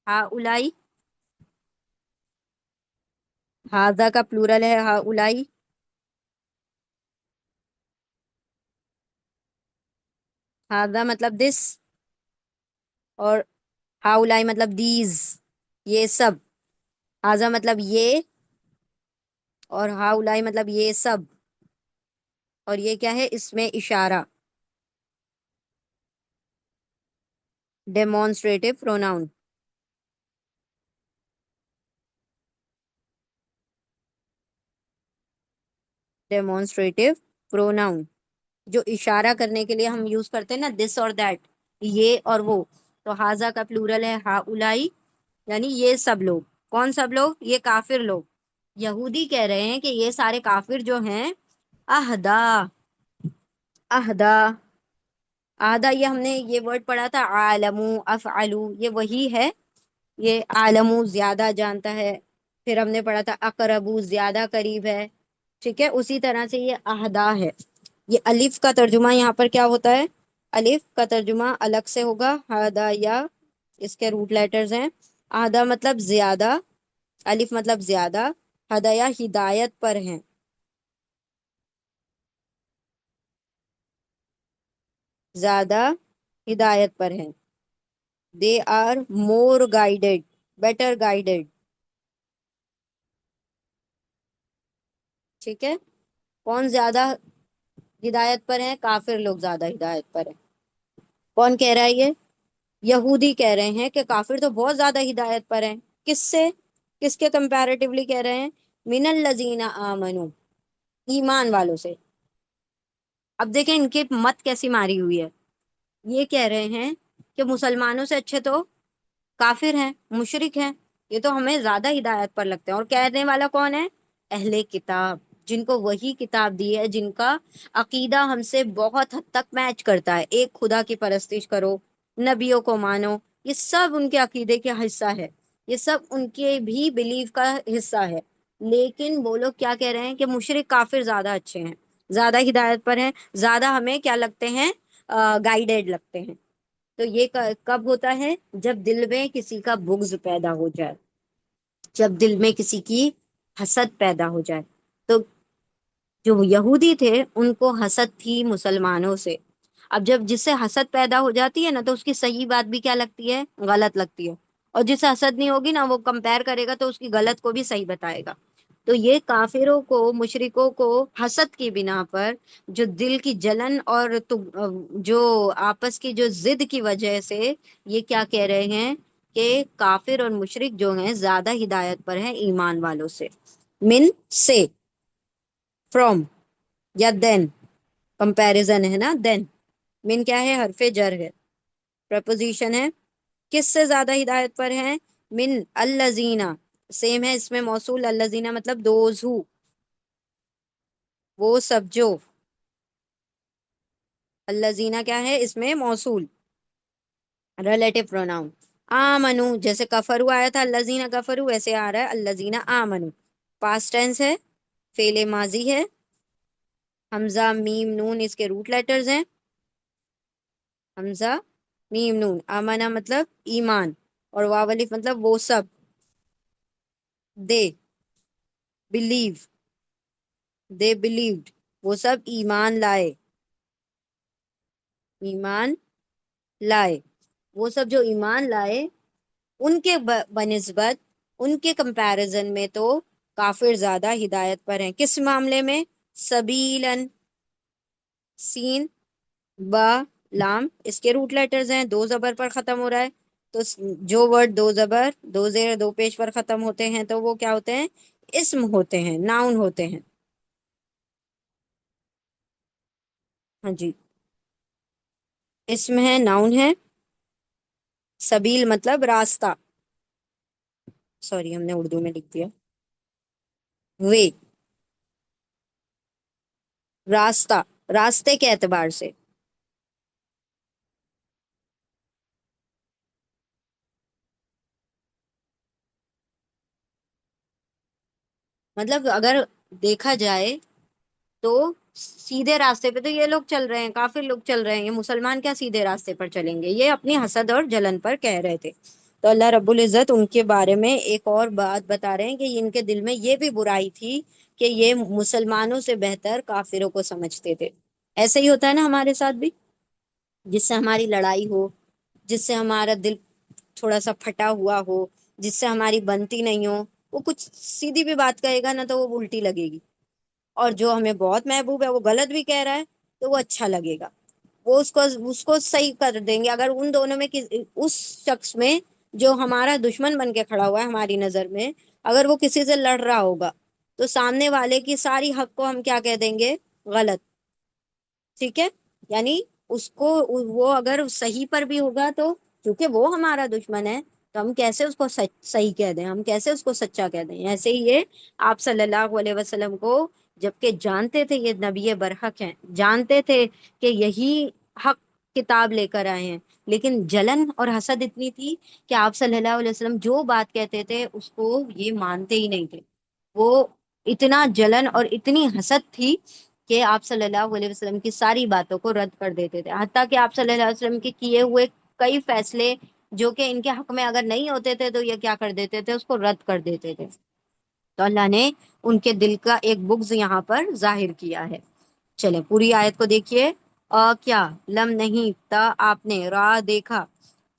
ہا اولائی، ہاذا کا پلورل ہے ہا اولائی، ہاذا مطلب دس، اور ہاؤلائی مطلب دیز، یہ سب، ہاذا مطلب یہ، اور ہاؤلائی مطلب یہ سب، اور یہ کیا ہے، اس میں اشارہ، ڈیمونسٹریٹو پروناؤن، ڈیمونسٹریٹو پروناؤن جو اشارہ کرنے کے لیے ہم یوز کرتے ہیں نا، دس اور دیٹ، یہ اور وہ، تو ہاذا کا پلورل ہے ہا اولائی، یعنی یہ سب لوگ، کون سب لوگ، یہ کافر لوگ، یہودی کہہ رہے ہیں کہ یہ سارے کافر جو ہیں، اہدا، اہدا، اہدا یہ ہم نے یہ ورڈ پڑھا تھا، عالمو افعلو، یہ وہی ہے، یہ عالمو زیادہ جانتا ہے، پھر ہم نے پڑھا تھا اقربو زیادہ قریب ہے، ٹھیک ہے، اسی طرح سے یہ اہدا ہے۔ یہ الف کا ترجمہ یہاں پر کیا ہوتا ہے، الف کا ترجمہ الگ سے ہوگا، ہدا یا اس کے روٹ لیٹرز ہیں، اہدا مطلب زیادہ، الف مطلب زیادہ، ہدایہ ہدایت پر ہیں، زیادہ ہدایت پر ہیں. They are more guided, better guided. ٹھیک ہے. کون زیادہ ہدایت پر ہیں؟ کافر لوگ زیادہ ہدایت پر ہیں. کون کہہ رہا ہے یہ؟ یہودی کہہ رہے ہیں کہ کافر تو بہت زیادہ ہدایت پر ہیں. کس سے؟ کس کے کمپیریٹیولی کہہ رہے ہیں؟ من الذین آمنو، ایمان والوں سے. اب دیکھیں ان کی مت کیسی ماری ہوئی ہے. یہ کہہ رہے ہیں کہ مسلمانوں سے اچھے تو کافر ہیں، مشرک ہیں، یہ تو ہمیں زیادہ ہدایت پر لگتے ہیں. اور کہنے والا کون ہے؟ اہل کتاب، جن کو وہی کتاب دی ہے، جن کا عقیدہ ہم سے بہت حد تک میچ کرتا ہے. ایک خدا کی پرستش کرو، نبیوں کو مانو، یہ سب ان کے عقیدے کا حصہ ہے، یہ سب ان کے بھی بلیف کا حصہ ہے. لیکن وہ لوگ کیا کہہ رہے ہیں کہ مشرک کافر زیادہ اچھے ہیں، زیادہ ہدایت پر ہیں، زیادہ ہمیں کیا لگتے ہیں؟ گائیڈیڈ لگتے ہیں. تو یہ کب ہوتا ہے؟ جب دل میں کسی کا بغض پیدا ہو جائے، جب دل میں کسی کی حسد پیدا ہو جائے. تو جو یہودی تھے ان کو حسد تھی مسلمانوں سے. اب جب جس سے حسد پیدا ہو جاتی ہے نا، تو اس کی صحیح بات بھی کیا لگتی ہے؟ غلط لگتی ہے. اور جس سے حسد نہیں ہوگی نا، وہ کمپیر کرے گا تو اس کی غلط کو بھی صحیح بتائے گا. تو یہ کافروں کو، مشرکوں کو حسد کی بنا پر، جو دل کی جلن اور جو آپس کی جو ضد کی وجہ سے، یہ کیا کہہ رہے ہیں کہ کافر اور مشرک جو ہیں زیادہ ہدایت پر ہیں ایمان والوں سے. من سے، فرام یا دین، کمپیریزن ہے نا. دین من کیا ہے؟ حرف جر ہے، پریپوزیشن ہے. کس سے زیادہ ہدایت پر ہیں؟ من الذین، سیم ہے اس میں موصول. الذین مطلب دوز ہو، وہ سب جو. الذین کیا ہے اس میں؟ موصول، ریلیٹو پروناؤن. آمنو، جیسے کفرو آیا تھا الذین کفرو، ویسے آ رہا ہے الذین آمنو. پاسٹ ٹینس ہے، فعل ماضی ہے. حمزہ میم نون اس کے روٹ لیٹرز ہیں. حمزہ میم نون. آمنا مطلب ایمان، اور واو الف مطلب وہ سب. دے بلیو، دے بلیوڈ، وہ سب ایمان لائے. ایمان لائے، وہ سب جو ایمان لائے. ان کے بنسبت، ان کے کمپیرزن میں تو کافر زیادہ ہدایت پر ہیں. کس معاملے میں؟ سبیلن، سین با لام اس کے روٹ لیٹرز ہیں. دو زبر پر ختم ہو رہا ہے، تو جو ورڈ دو زبر دو زیر دو پیش پر ختم ہوتے ہیں تو وہ کیا ہوتے ہیں؟ اسم ہوتے ہیں، ناؤن ہوتے ہیں. ہاں جی، اسم ہے، ناؤن ہے. سبیل مطلب راستہ، سوری ہم نے اردو میں لکھ دیا. وے، راستہ، راستے کے اعتبار سے. مطلب اگر دیکھا جائے تو سیدھے راستے پہ تو یہ لوگ چل رہے ہیں، کافر لوگ چل رہے ہیں، یہ مسلمان کیا سیدھے راستے پر چلیں گے؟ یہ اپنی حسد اور جلن پر کہہ رہے تھے. تو اللہ رب العزت ان کے بارے میں ایک اور بات بتا رہے ہیں کہ ان کے دل میں یہ بھی برائی تھی کہ یہ مسلمانوں سے بہتر کافروں کو سمجھتے تھے. ایسے ہی ہوتا ہے نا ہمارے ساتھ بھی، جس سے ہماری لڑائی ہو، جس سے ہمارا دل تھوڑا سا پھٹا ہوا ہو، جس سے ہماری بنتی نہیں ہو، وہ کچھ سیدھی بھی بات کہے گا نا تو وہ الٹی لگے گی. اور جو ہمیں بہت محبوب ہے وہ غلط بھی کہہ رہا ہے تو وہ اچھا لگے گا، وہ اس کو صحیح کر دیں گے. اگر ان دونوں میں اس شخص میں جو ہمارا دشمن بن کے کھڑا ہوا ہے ہماری نظر میں، اگر وہ کسی سے لڑ رہا ہوگا تو سامنے والے کی ساری حق کو ہم کیا کہہ دیں گے؟ غلط. ٹھیک ہے، یعنی اس کو، وہ اگر صحیح پر بھی ہوگا تو کیونکہ وہ ہمارا دشمن ہے تو ہم کیسے اس کو صحیح کہہ دیں، ہم کیسے اس کو سچا کہہ دیں. ایسے ہی یہ آپ صلی اللہ علیہ وسلم کو، جبکہ جانتے تھے یہ نبی برحق ہیں، جانتے تھے کہ یہی حق کتاب لے کر آئے ہیں، لیکن جلن اور حسد اتنی تھی کہ آپ صلی اللہ علیہ وسلم جو بات کہتے تھے اس کو یہ مانتے ہی نہیں تھے. وہ اتنا جلن اور اتنی حسد تھی کہ آپ صلی اللہ علیہ وسلم کی ساری باتوں کو رد کر دیتے تھے. حتیٰ کہ آپ صلی اللہ علیہ وسلم کے کیے ہوئے کئی فیصلے جو کہ ان کے حق میں اگر نہیں ہوتے تھے تو یہ کیا کر دیتے تھے؟ اس کو رد کر دیتے تھے. تو اللہ نے ان کے دل کا ایک بغض یہاں پر ظاہر کیا ہے. چلیں پوری آیت کو دیکھیے. کیا، لم نہیں، تا آپ نے، را دیکھا،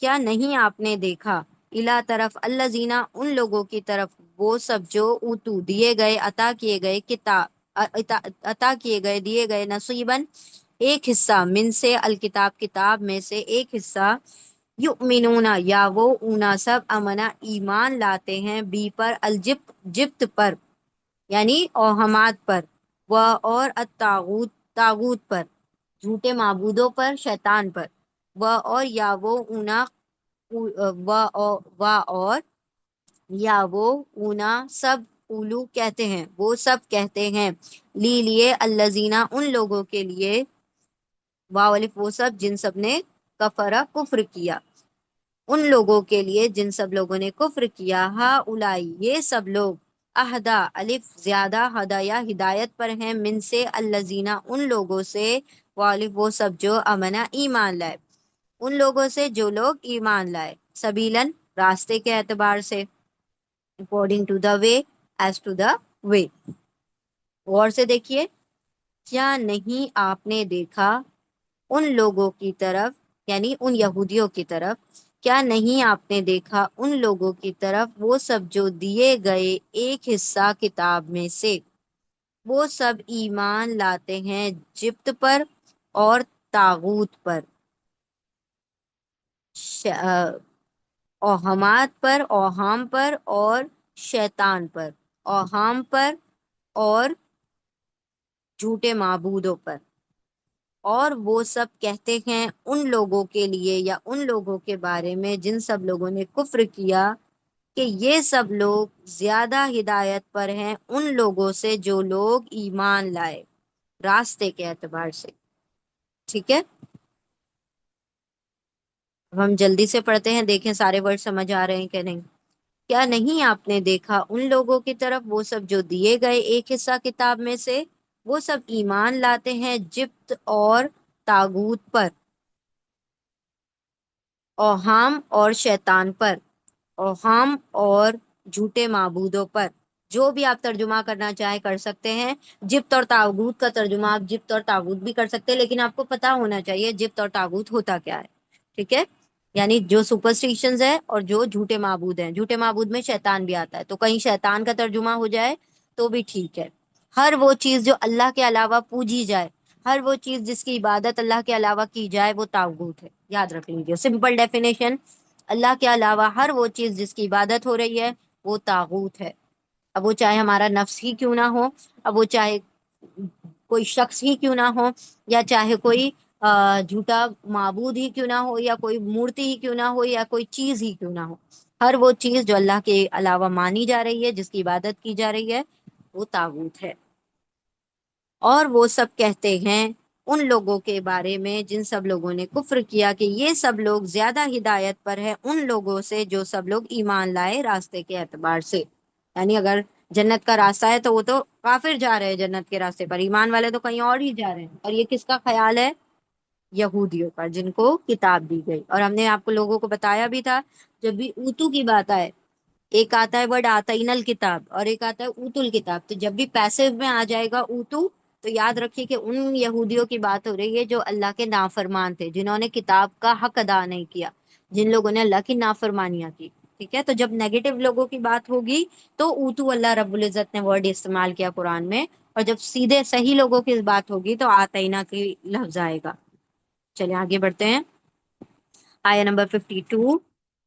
کیا نہیں آپ نے دیکھا، الا طرف، الذین ان لوگوں کی طرف، وہ سب جو اوتو دیے گئے، عطا کیے گئے، کتاب عطا کیے گئے، دیے گئے، نصیباً ایک حصہ، من سے، الکتاب کتاب میں سے ایک حصہ، یؤمنون یا وہ اونا سب، امنا ایمان لاتے ہیں، بی پر، الجبت جبت پر، یعنی اوہمات پر، و اور الطاغوت طاغوت پر، جھوٹے معبودوں پر، شیطان پر، و اور یا وہ اونا، و اور یا وہ اونا سب، اولو کہتے ہیں، وہ سب کہتے ہیں، لیے الذین ان لوگوں کے لیے، واولف وہ سب جن سب نے، کفرا کفر کیا، ان لوگوں کے لیے جن سب لوگوں نے کفر کیا، ہا الائی یہ سب لوگ، اہدا الف زیادہ، ہدایا ہدایت پر ہیں، من سے الذین ان لوگوں سے، والف وہ سب جو، امنا ایمان لائے، ان لوگوں سے جو لوگ ایمان لائے، سبیلن راستے کے اعتبار سے، according to the way, as to the way, غور سے دیکھیے، کیا نہیں آپ نے دیکھا ان لوگوں کی طرف، یعنی ان یہودیوں کی طرف، کیا نہیں آپ نے دیکھا ان لوگوں کی طرف، وہ سب جو دیے گئے ایک حصہ کتاب میں سے، وہ سب ایمان لاتے ہیں جبت پر اور طاغوت پر، اوہمات پر، اوہام پر اور شیطان پر، اوہام پر اور جھوٹے معبودوں پر، اور وہ سب کہتے ہیں ان لوگوں کے لیے یا ان لوگوں کے بارے میں جن سب لوگوں نے کفر کیا، کہ یہ سب لوگ زیادہ ہدایت پر ہیں ان لوگوں سے جو لوگ ایمان لائے، راستے کے اعتبار سے، ٹھیک ہے۔ اب ہم جلدی سے پڑھتے ہیں، دیکھیں سارے ورڈ سمجھ آ رہے ہیں کہ نہیں۔ کیا نہیں آپ نے دیکھا ان لوگوں کی طرف، وہ سب جو دیے گئے ایک حصہ کتاب میں سے، وہ سب ایمان لاتے ہیں جبت اور طاغوت پر، اوہام اور شیطان پر، اوہام اور جھوٹے معبودوں پر، جو بھی آپ ترجمہ کرنا چاہیں کر سکتے ہیں۔ جبت اور طاغوت کا ترجمہ آپ جبت اور طاغوت بھی کر سکتے ہیں، لیکن آپ کو پتا ہونا چاہیے جبت اور طاغوت ہوتا کیا ہے، ٹھیک ہے۔ یعنی جو سپرسٹیشنز ہے اور جو جھوٹے معبود ہیں، جھوٹے معبود میں شیطان بھی آتا ہے، تو کہیں شیطان کا ترجمہ ہو جائے تو بھی ٹھیک ہے۔ ہر وہ چیز جو اللہ کے علاوہ پوجی جائے، ہر وہ چیز جس کی عبادت اللہ کے علاوہ کی جائے، وہ طاغوت ہے، یاد رکھ لیجیے، سمپل ڈیفینیشن، اللہ کے علاوہ ہر وہ چیز جس کی عبادت ہو رہی ہے وہ طاغوت ہے، اب وہ چاہے ہمارا نفس ہی کیوں نہ ہو، اب وہ چاہے کوئی شخص ہی کیوں نہ ہو، یا چاہے کوئی جھوٹا معبود ہی کیوں نہ ہو، یا کوئی مورتی ہی کیوں نہ ہو، یا کوئی چیز ہی کیوں نہ ہو، ہر وہ چیز جو اللہ کے علاوہ مانی جا رہی ہے، جس کی عبادت کی جا رہی ہے، وہ طاغوت ہے۔ اور وہ سب کہتے ہیں ان لوگوں کے بارے میں جن سب لوگوں نے کفر کیا، کہ یہ سب لوگ زیادہ ہدایت پر ہے ان لوگوں سے جو سب لوگ ایمان لائے راستے کے اعتبار سے، یعنی اگر جنت کا راستہ ہے تو وہ تو کافر جا رہے ہیں جنت کے راستے پر، ایمان والے تو کہیں اور ہی جا رہے ہیں، اور یہ کس کا خیال ہے؟ یہودیوں پر، جن کو کتاب دی گئی۔ اور ہم نے آپ کو لوگوں کو بتایا بھی تھا، جب بھی اوتو کی بات آئے، ایک آتا ہے ورڈ آتین الکتاب اور ایک آتا ہے اوتو الکتاب، تو جب بھی پیسو میں آ جائے گا اوتو، تو یاد رکھیے کہ ان یہودیوں کی بات ہو رہی ہے جو اللہ کے نافرمان تھے، جنہوں نے کتاب کا حق ادا نہیں کیا، جن لوگوں نے اللہ کی نافرمانیاں کی، ٹھیک ہے۔ تو جب نیگیٹو لوگوں کی بات ہوگی تو اوتو اللہ رب العزت نے ورڈ استعمال کیا قرآن میں، اور جب سیدھے صحیح لوگوں کی بات ہوگی تو آتینا کی لفظ آئے گا۔ چلیں آگے بڑھتے ہیں، آیا نمبر 52،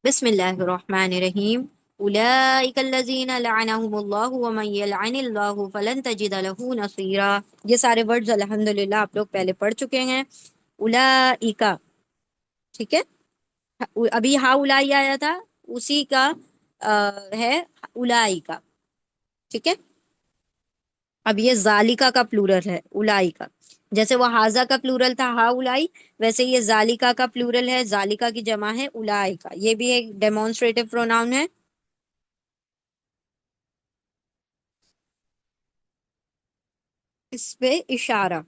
بسم اللہ الرحمن الرحیم، اولئک الذین لعنهم اللہ ومن یلعن اللہ فلن تجد له نصیرا۔ یہ سارے ورڈز الحمدللہ آپ لوگ پہلے پڑھ چکے ہیں، اولئک، ٹھیک ہے، ابھی ہا اولائی آیا تھا، اسی کا ہے اولئک، ٹھیک ہے۔ اب یہ ذالکا کا پلورل ہے، اولائی کا، جیسے وہ ہاضا کا پلورل تھا ہا اولائی، ویسے یہ ذالکا کا پلورل ہے، ذالکا کی جمع ہے اولائی کا، یہ بھی ایک ڈیمونسٹریٹو پروناؤن ہے۔ اس پہ اشارہ،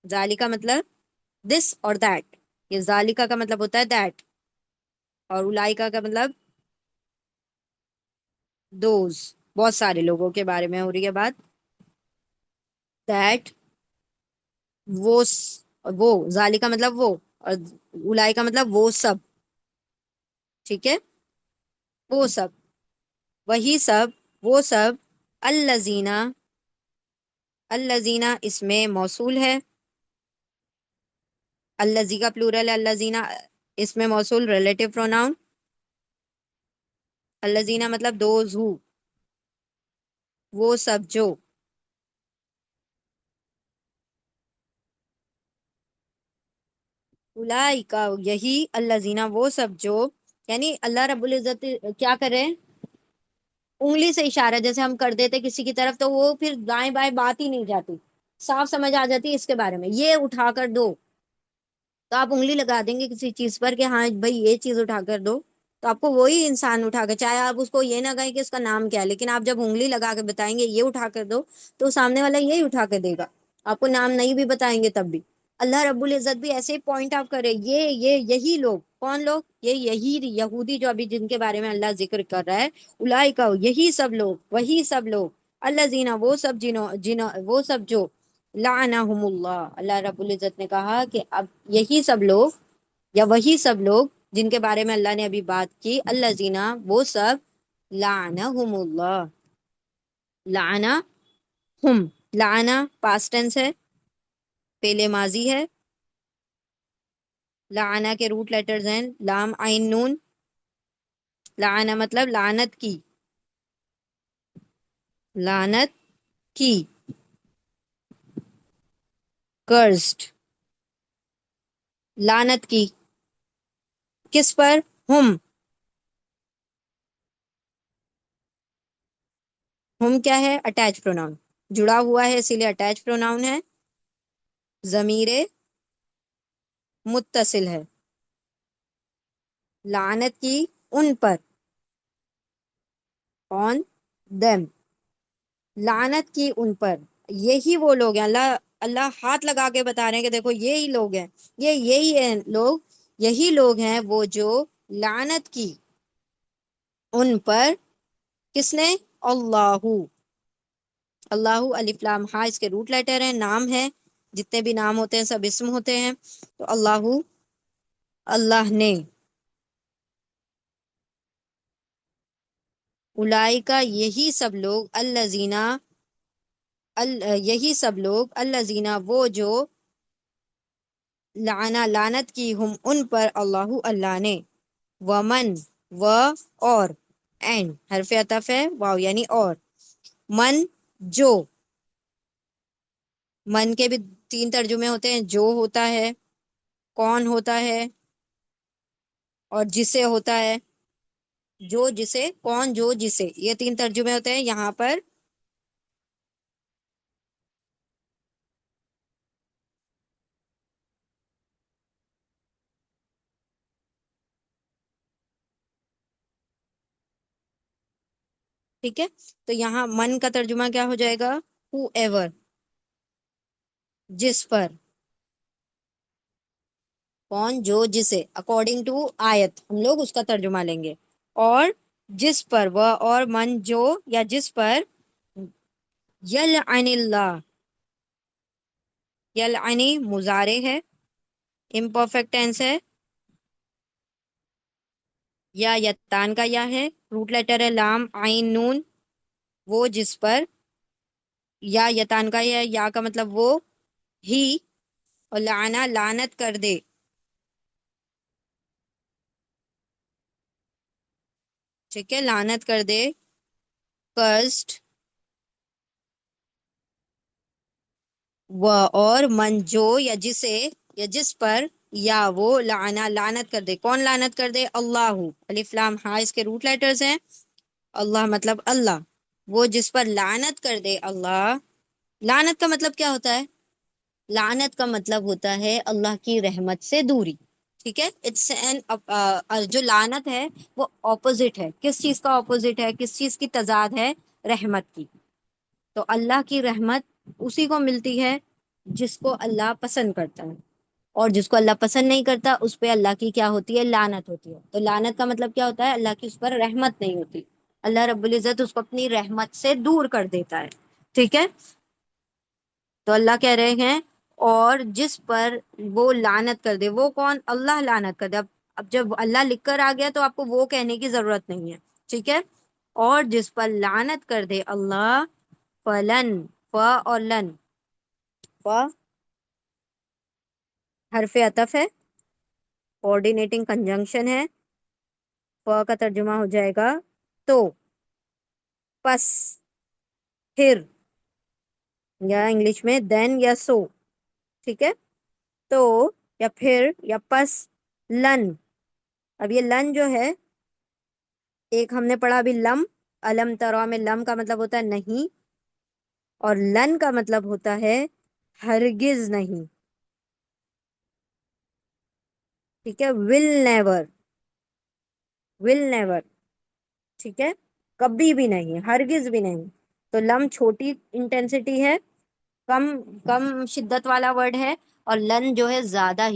ذالکا مطلب دس اور دیٹ، یہ ذالکا کا مطلب ہوتا ہے دیٹ، اور اولائکا کا مطلب دوز، بہت سارے لوگوں کے بارے میں ہو رہی ہے بات، دیٹ وہ ذالک کا مطلب وہ، اور اولئک کا مطلب وہ سب، ٹھیک ہے، وہ سب، وہی سب، وہ سب، الذین، الذین اس میں موصول ہے، الذی کا پلورل ہے الذین، اس میں موصول ریلیٹو پروناؤن، الذین مطلب دوز ہو، وہ سب جو، اولئک یہی، الذین وہ سب جو، یعنی اللہ رب العزت کیا کرے، انگلی سے اشارہ جیسے ہم کر دیتے کسی کی طرف تو وہ پھر دائیں بائیں بات ہی نہیں جاتی، صاف سمجھ آ جاتی ہے اس کے بارے میں، یہ اٹھا کر دو، تو آپ انگلی لگا دیں گے کسی چیز پر کہ ہاں بھائی یہ چیز اٹھا کر دو، تو آپ کو وہی انسان اٹھا کر، چاہے آپ اس کو یہ نہ کہیں کہ اس کا نام کیا ہے، لیکن آپ جب انگلی لگا کے بتائیں گے یہ اٹھا کر دو، تو سامنے والا یہی اٹھا کے دے گا، آپ کو نام نہیں بھی بتائیں گے تب بھی۔ اللہ رب العزت بھی ایسے ہی پوائنٹ آؤٹ کرے، یہی لوگ، کون لوگ، یہی یہودی جو ابھی جن کے بارے میں اللہ ذکر کر رہا ہے، اولئک یہی سب لوگ، وہی سب لوگ، الذین وہ سب وہ سب جو، لعنہم اللہ، اللہ رب العزت نے کہا کہ اب یہی سب لوگ یا وہی سب لوگ جن کے بارے میں اللہ نے ابھی بات کی، الذین وہ سب، لعنہم اللہ، لعنا ہم، لعنا پاسٹ ٹینس ہے، پہلے ماضی ہے، لعنا کے روٹ لیٹرز ہیں لام عین نون، لعنا مطلب لعنت کی، لعنت کی، کرسڈ، لعنت کی، کس پر، ہم کیا ہے، اٹیچ پروناؤن، جڑا ہوا ہے اسی لیے اٹیچ پروناؤن ہے، ضمیر متصل ہے، لعنت کی ان پر، on them، لعنت کی ان پر، یہی وہ لوگ ہیں، اللہ اللہ ہاتھ لگا کے بتا رہے ہیں کہ دیکھو یہی لوگ ہیں، یہی ہیں لوگ، یہی لوگ ہیں وہ جو لعنت کی ان پر، کس نے، اللہ، اللہ الف لام ہاں اس کے روٹ لیٹر ہیں، نام ہے، جتنے بھی نام ہوتے ہیں سب اسم ہوتے ہیں، تو اللہ، اللہ نے، اولئک یہی سب لوگ، الذین یہی سب لوگ، الذین وہ جو، لعنا لعنت کی، ہم ان پر، اللہ اللہ نے، ومن و اور، اینڈ حرف عطف ہے، واو یعنی اور، من جو، من کے بھی تین ترجمے ہوتے ہیں، جو ہوتا ہے، کون ہوتا ہے، اور جسے ہوتا ہے، جو جسے، کون جو جسے، یہ تین ترجمے ہوتے ہیں یہاں پر، ٹھیک ہے، تو یہاں من کا ترجمہ کیا ہو جائے گا، ہو ایور، جس پر، کون جو جسے، اکارڈنگ ٹو آیت ہم لوگ اس کا ترجمہ لیں گے، اور جس پر، وہ اور من جو یا جس پر، یلعن اللہ، یلعنی مضارع ہے، امپرفیکٹ ٹینس ہے، یا یتان کا یا ہے، روٹ لیٹر ہے لام عین نون، وہ جس پر، یا یتان کا یا کا مطلب وہ ہی، اور لعنا لعنت کر دے، ٹھیک ہے، لعنت کر دے، کرسڈ، وہ اور من جو یا جسے یا جس پر، یا وہ لعنا لعنت کر دے، کون لعنت کر دے، اللہ، الف لام ہاں اس کے روٹ لیٹرز ہیں، اللہ مطلب اللہ، وہ جس پر لعنت کر دے اللہ، لعنت کا مطلب کیا ہوتا ہے، لعنت کا مطلب ہوتا ہے اللہ کی رحمت سے دوری، ٹھیک ہے، اٹس این، جو لعنت ہے وہ اپوزٹ ہے، کس چیز کا اپوزٹ ہے، کس چیز کی تضاد ہے، رحمت کی، تو اللہ کی رحمت اسی کو ملتی ہے جس کو اللہ پسند کرتا ہے، اور جس کو اللہ پسند نہیں کرتا اس پہ اللہ کی کیا ہوتی ہے، لعنت ہوتی ہے، تو لعنت کا مطلب کیا ہوتا ہے، اللہ کی اس پر رحمت نہیں ہوتی، اللہ رب العزت اس کو اپنی رحمت سے دور کر دیتا ہے، ٹھیک ہے، تو اللہ کہہ رہے ہیں اور جس پر وہ لعنت کر دے، وہ کون؟ اللہ لعنت کر دے۔ اب جب اللہ لکھ کر آ گیا تو آپ کو وہ کہنے کی ضرورت نہیں ہے، ٹھیک ہے؟ اور جس پر لعنت کر دے اللہ، فلن، ف اور لن، ف حرف عطف ہے، کوآرڈینیٹنگ کنجنکشن ہے، ف کا ترجمہ ہو جائے گا تو، پس، پھر، یا انگلش میں دین یا سو، ٹھیک ہے؟ تو یا پھر یا پس، لن، اب یہ لن جو ہے، ایک ہم نے پڑھا ابھی لم، الم ترا میں لم کا مطلب ہوتا ہے نہیں، اور لن کا مطلب ہوتا ہے ہرگز نہیں، ٹھیک ہے؟ ول نیور، ول نیور، ٹھیک ہے؟ کبھی بھی نہیں، ہرگز بھی نہیں۔ تو لم چھوٹی انٹینسٹی ہے، کم کم شدت والا ورڈ ہے، اور لن جو ہے زیادہ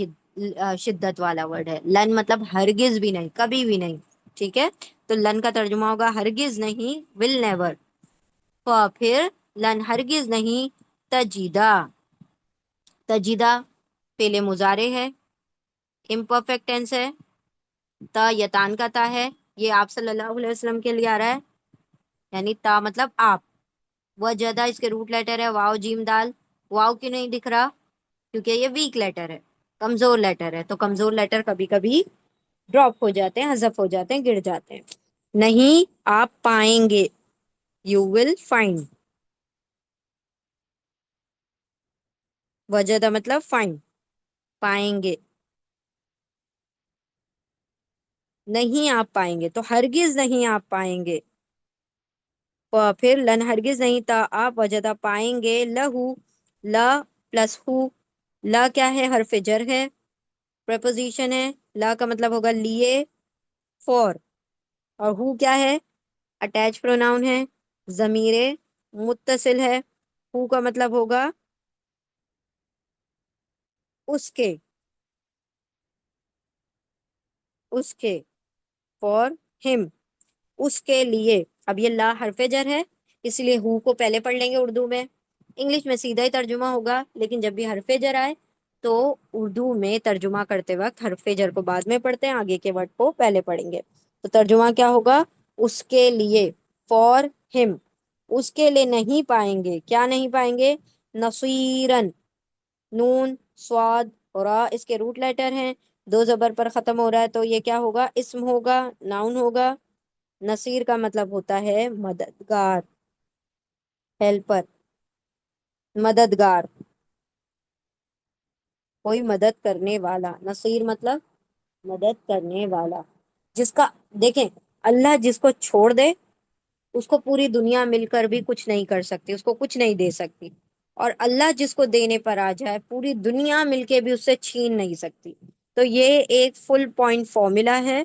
شدت والا ورڈ ہے۔ لن مطلب ہرگز بھی نہیں، کبھی بھی نہیں، ٹھیک ہے؟ تو لن کا ترجمہ ہوگا ہرگز نہیں، ول نیور، پھر لن ہرگز نہیں، تجیدہ، تجیدہ فعل مضارع ہے، امپرفیکٹ ٹینس ہے، تا یتان کا تا ہے، یہ آپ صلی اللہ علیہ وسلم کے لیے آ رہا ہے، یعنی تا مطلب آپ، وجدہ اس کے روٹ لیٹر ہے، واو جیم دال، واو کیوں نہیں دکھ رہا؟ کیونکہ یہ ویک لیٹر ہے، کمزور لیٹر ہے، تو کمزور لیٹر کبھی کبھی ڈراپ ہو جاتے ہیں، حذف ہو جاتے ہیں، گر جاتے ہیں۔ نہیں آپ پائیں گے، یو ول فائنڈ، وجدہ مطلب فائنڈ، پائیں گے، نہیں آپ پائیں گے، تو ہرگز نہیں آپ پائیں گے، پھر لن ہرگز نہیں تا آپ وجدہ پائیں گے، لہو، لا پلس ہو، لا کیا ہے؟ حرف جر ہے، پریپوزیشن ہے، لا کا مطلب ہوگا لیے، فور، اور ہو کیا ہے؟ اٹیچ پروناؤن ہے، ضمیر متصل ہے، ہو کا مطلب ہوگا اس کے، اس کے، فور ہم، اس کے لیے۔ اب یہ لا حرف جر ہے، اس لیے ہو کو پہلے پڑھ لیں گے اردو میں، انگلش میں سیدھا ہی ترجمہ ہوگا، لیکن جب بھی حرف جر آئے تو اردو میں ترجمہ کرتے وقت حرف جر کو بعد میں پڑھتے ہیں، آگے کے ورڈ کو پہلے پڑھیں گے۔ تو ترجمہ کیا ہوگا؟ اس کے لیے، فور ہم، اس کے لیے نہیں پائیں گے، کیا نہیں پائیں گے؟ نصیرن، نون، سواد اور اس کے روٹ لیٹر ہیں، دو زبر پر ختم ہو رہا ہے، تو یہ کیا ہوگا؟ اسم ہوگا، ناؤن ہوگا۔ نصیر کا مطلب ہوتا ہے مددگار، ہیلپر، مددگار، کوئی مدد کرنے والا، نصیر مطلب مدد کرنے والا، جس کا، دیکھیں، اللہ جس کو چھوڑ دے اس کو پوری دنیا مل کر بھی کچھ نہیں کر سکتی، اس کو کچھ نہیں دے سکتی، اور اللہ جس کو دینے پر آ جائے پوری دنیا مل کے بھی اس سے چھین نہیں سکتی۔ تو یہ ایک فل پوائنٹ فارمولا ہے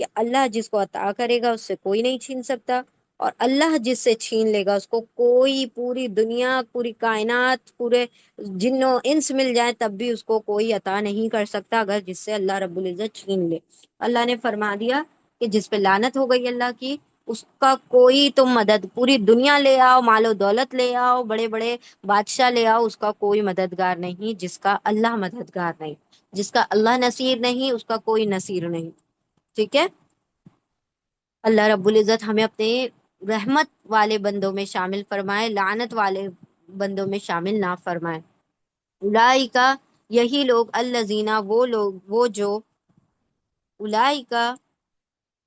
کہ اللہ جس کو عطا کرے گا اس سے کوئی نہیں چھین سکتا، اور اللہ جس سے چھین لے گا اس کو کوئی، پوری دنیا، پوری کائنات، پورے جن و انس مل جائے تب بھی اس کو کوئی عطا نہیں کر سکتا، اگر جس سے اللہ رب العزت چھین لے۔ اللہ نے فرما دیا کہ جس پہ لعنت ہو گئی اللہ کی، اس کا کوئی تم مدد، پوری دنیا لے آؤ، مال و دولت لے آؤ، بڑے بڑے بادشاہ لے آؤ، اس کا کوئی مددگار نہیں جس کا اللہ مددگار نہیں، جس کا اللہ نصیر نہیں اس کا کوئی نصیر نہیں، ٹھیک ہے؟ اللہ رب العزت ہمیں اپنے رحمت والے بندوں میں شامل فرمائے، لعنت والے بندوں میں شامل نہ فرمائے۔ اولئک، یہی لوگ، الذین، وہ لوگ، وہ جو، اولئک،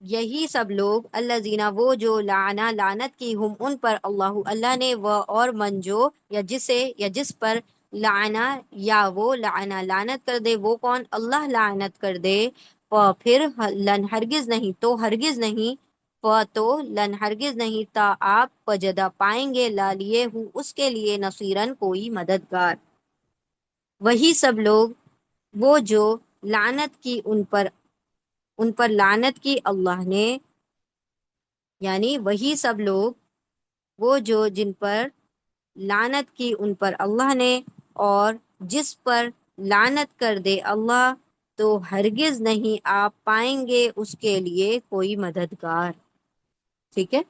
یہی سب لوگ، الذین، وہ جو، لعنا، لعنت کی، ہم، ان پر، اللہ، اللہ نے، وہ، اور، من، جو، یا جسے، یا جس پر، لعنا، یا وہ، لعنا، لعنت کر دے، وہ کون؟ اللہ لعنت کر دے، پھر لن ہرگز نہیں، تو ہرگز نہیں، تو لن ہرگز نہیں، تا آپ وجدہ پائیں گے، لا لیے ہوں اس کے لیے، نصیرن کوئی مددگار۔ وہی سب لوگ، وہ جو، لعنت کی ان پر لعنت کی اللہ نے، یعنی وہی سب لوگ، وہ جو، جن پر لعنت کی ان پر اللہ نے، اور جس پر لعنت کر دے اللہ، تو ہرگز نہیں آپ پائیں گے اس کے لیے کوئی مددگار، ٹھیک ہے؟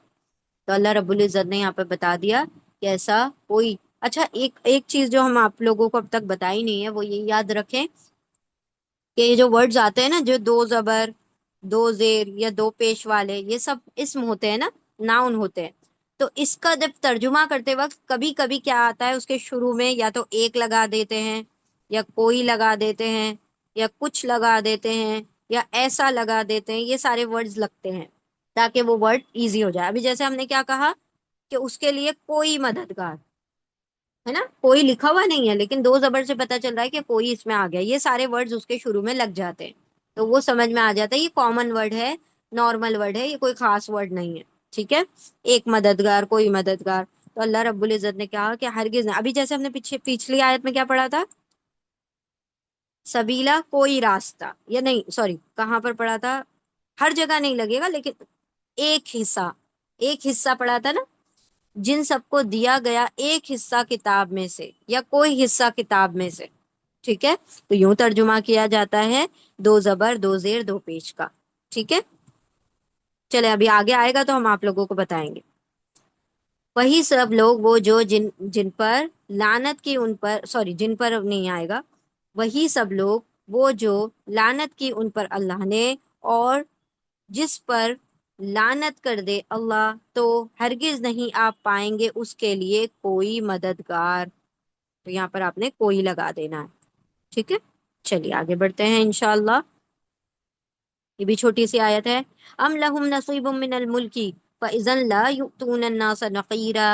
تو اللہ رب العزت نے یہاں پہ بتا دیا کہ ایسا کوئی اچھا، ایک ایک چیز جو ہم آپ لوگوں کو اب تک بتائی نہیں ہے وہ یہ یاد رکھیں کہ یہ جو ورڈز آتے ہیں نا، جو دو زبر، دو زیر یا دو پیش والے، یہ سب اسم ہوتے ہیں نا، ناؤن ہوتے ہیں. تو اس کا جب ترجمہ کرتے وقت کبھی کبھی کیا آتا ہے، اس کے شروع میں یا تو ایک لگا دیتے ہیں، یا کوئی لگا دیتے ہیں، یا کچھ لگا دیتے ہیں، یا ایسا لگا دیتے ہیں. یہ سارے ورڈز لگتے ہیں تاکہ وہ ورڈ ایزی ہو جائے. ابھی جیسے ہم نے کیا کہا کہ اس کے لیے کوئی مددگار ہے نا، کوئی لکھا ہوا نہیں ہے لیکن دو زبر سے پتا چل رہا ہے کہ کوئی اس میں آ گیا. یہ سارے ورڈز اس کے شروع میں لگ جاتے ہیں تو وہ سمجھ میں آ جاتا ہے یہ کامن ورڈ ہے، نارمل ورڈ ہے، یہ کوئی خاص ورڈ نہیں ہے. ٹھیک ہے، ایک مددگار، کوئی مددگار. تو اللہ رب العزت نے کہا کہ ہرگز نہیں. ابھی جیسے ہم نے پچھلی آیت میں کیا پڑھا تھا، سبیلا کوئی راستہ، یا نہیں سوری کہاں پر پڑھا تھا، ہر جگہ نہیں لگے گا لیکن ایک حصہ، ایک حصہ پڑھا تھا نا، جن سب کو دیا گیا ایک حصہ کتاب میں سے یا کوئی حصہ کتاب میں سے. ٹھیک ہے، تو یوں ترجمہ کیا جاتا ہے دو زبر، دو زیر، دو پیش کا. ٹھیک ہے، چلے ابھی آگے آئے گا تو ہم آپ لوگوں کو بتائیں گے. وہی سب لوگ وہ جو جن جن پر لعنت کی، ان پر سوری جن پر نہیں آئے گا، وہی سب لوگ وہ جو لعنت کی ان پر اللہ نے، اور جس پر لعنت کر دے اللہ تو ہرگز نہیں آپ پائیں گے اس کے لیے کوئی مددگار. تو یہاں پر آپ نے کوئی لگا دینا ہے. ٹھیک ہے، چلیے آگے بڑھتے ہیں انشاءاللہ. یہ بھی چھوٹی سی آیت ہے. ام لہم نصیب من الملک فاذا لا یؤتون الناس نقیرا.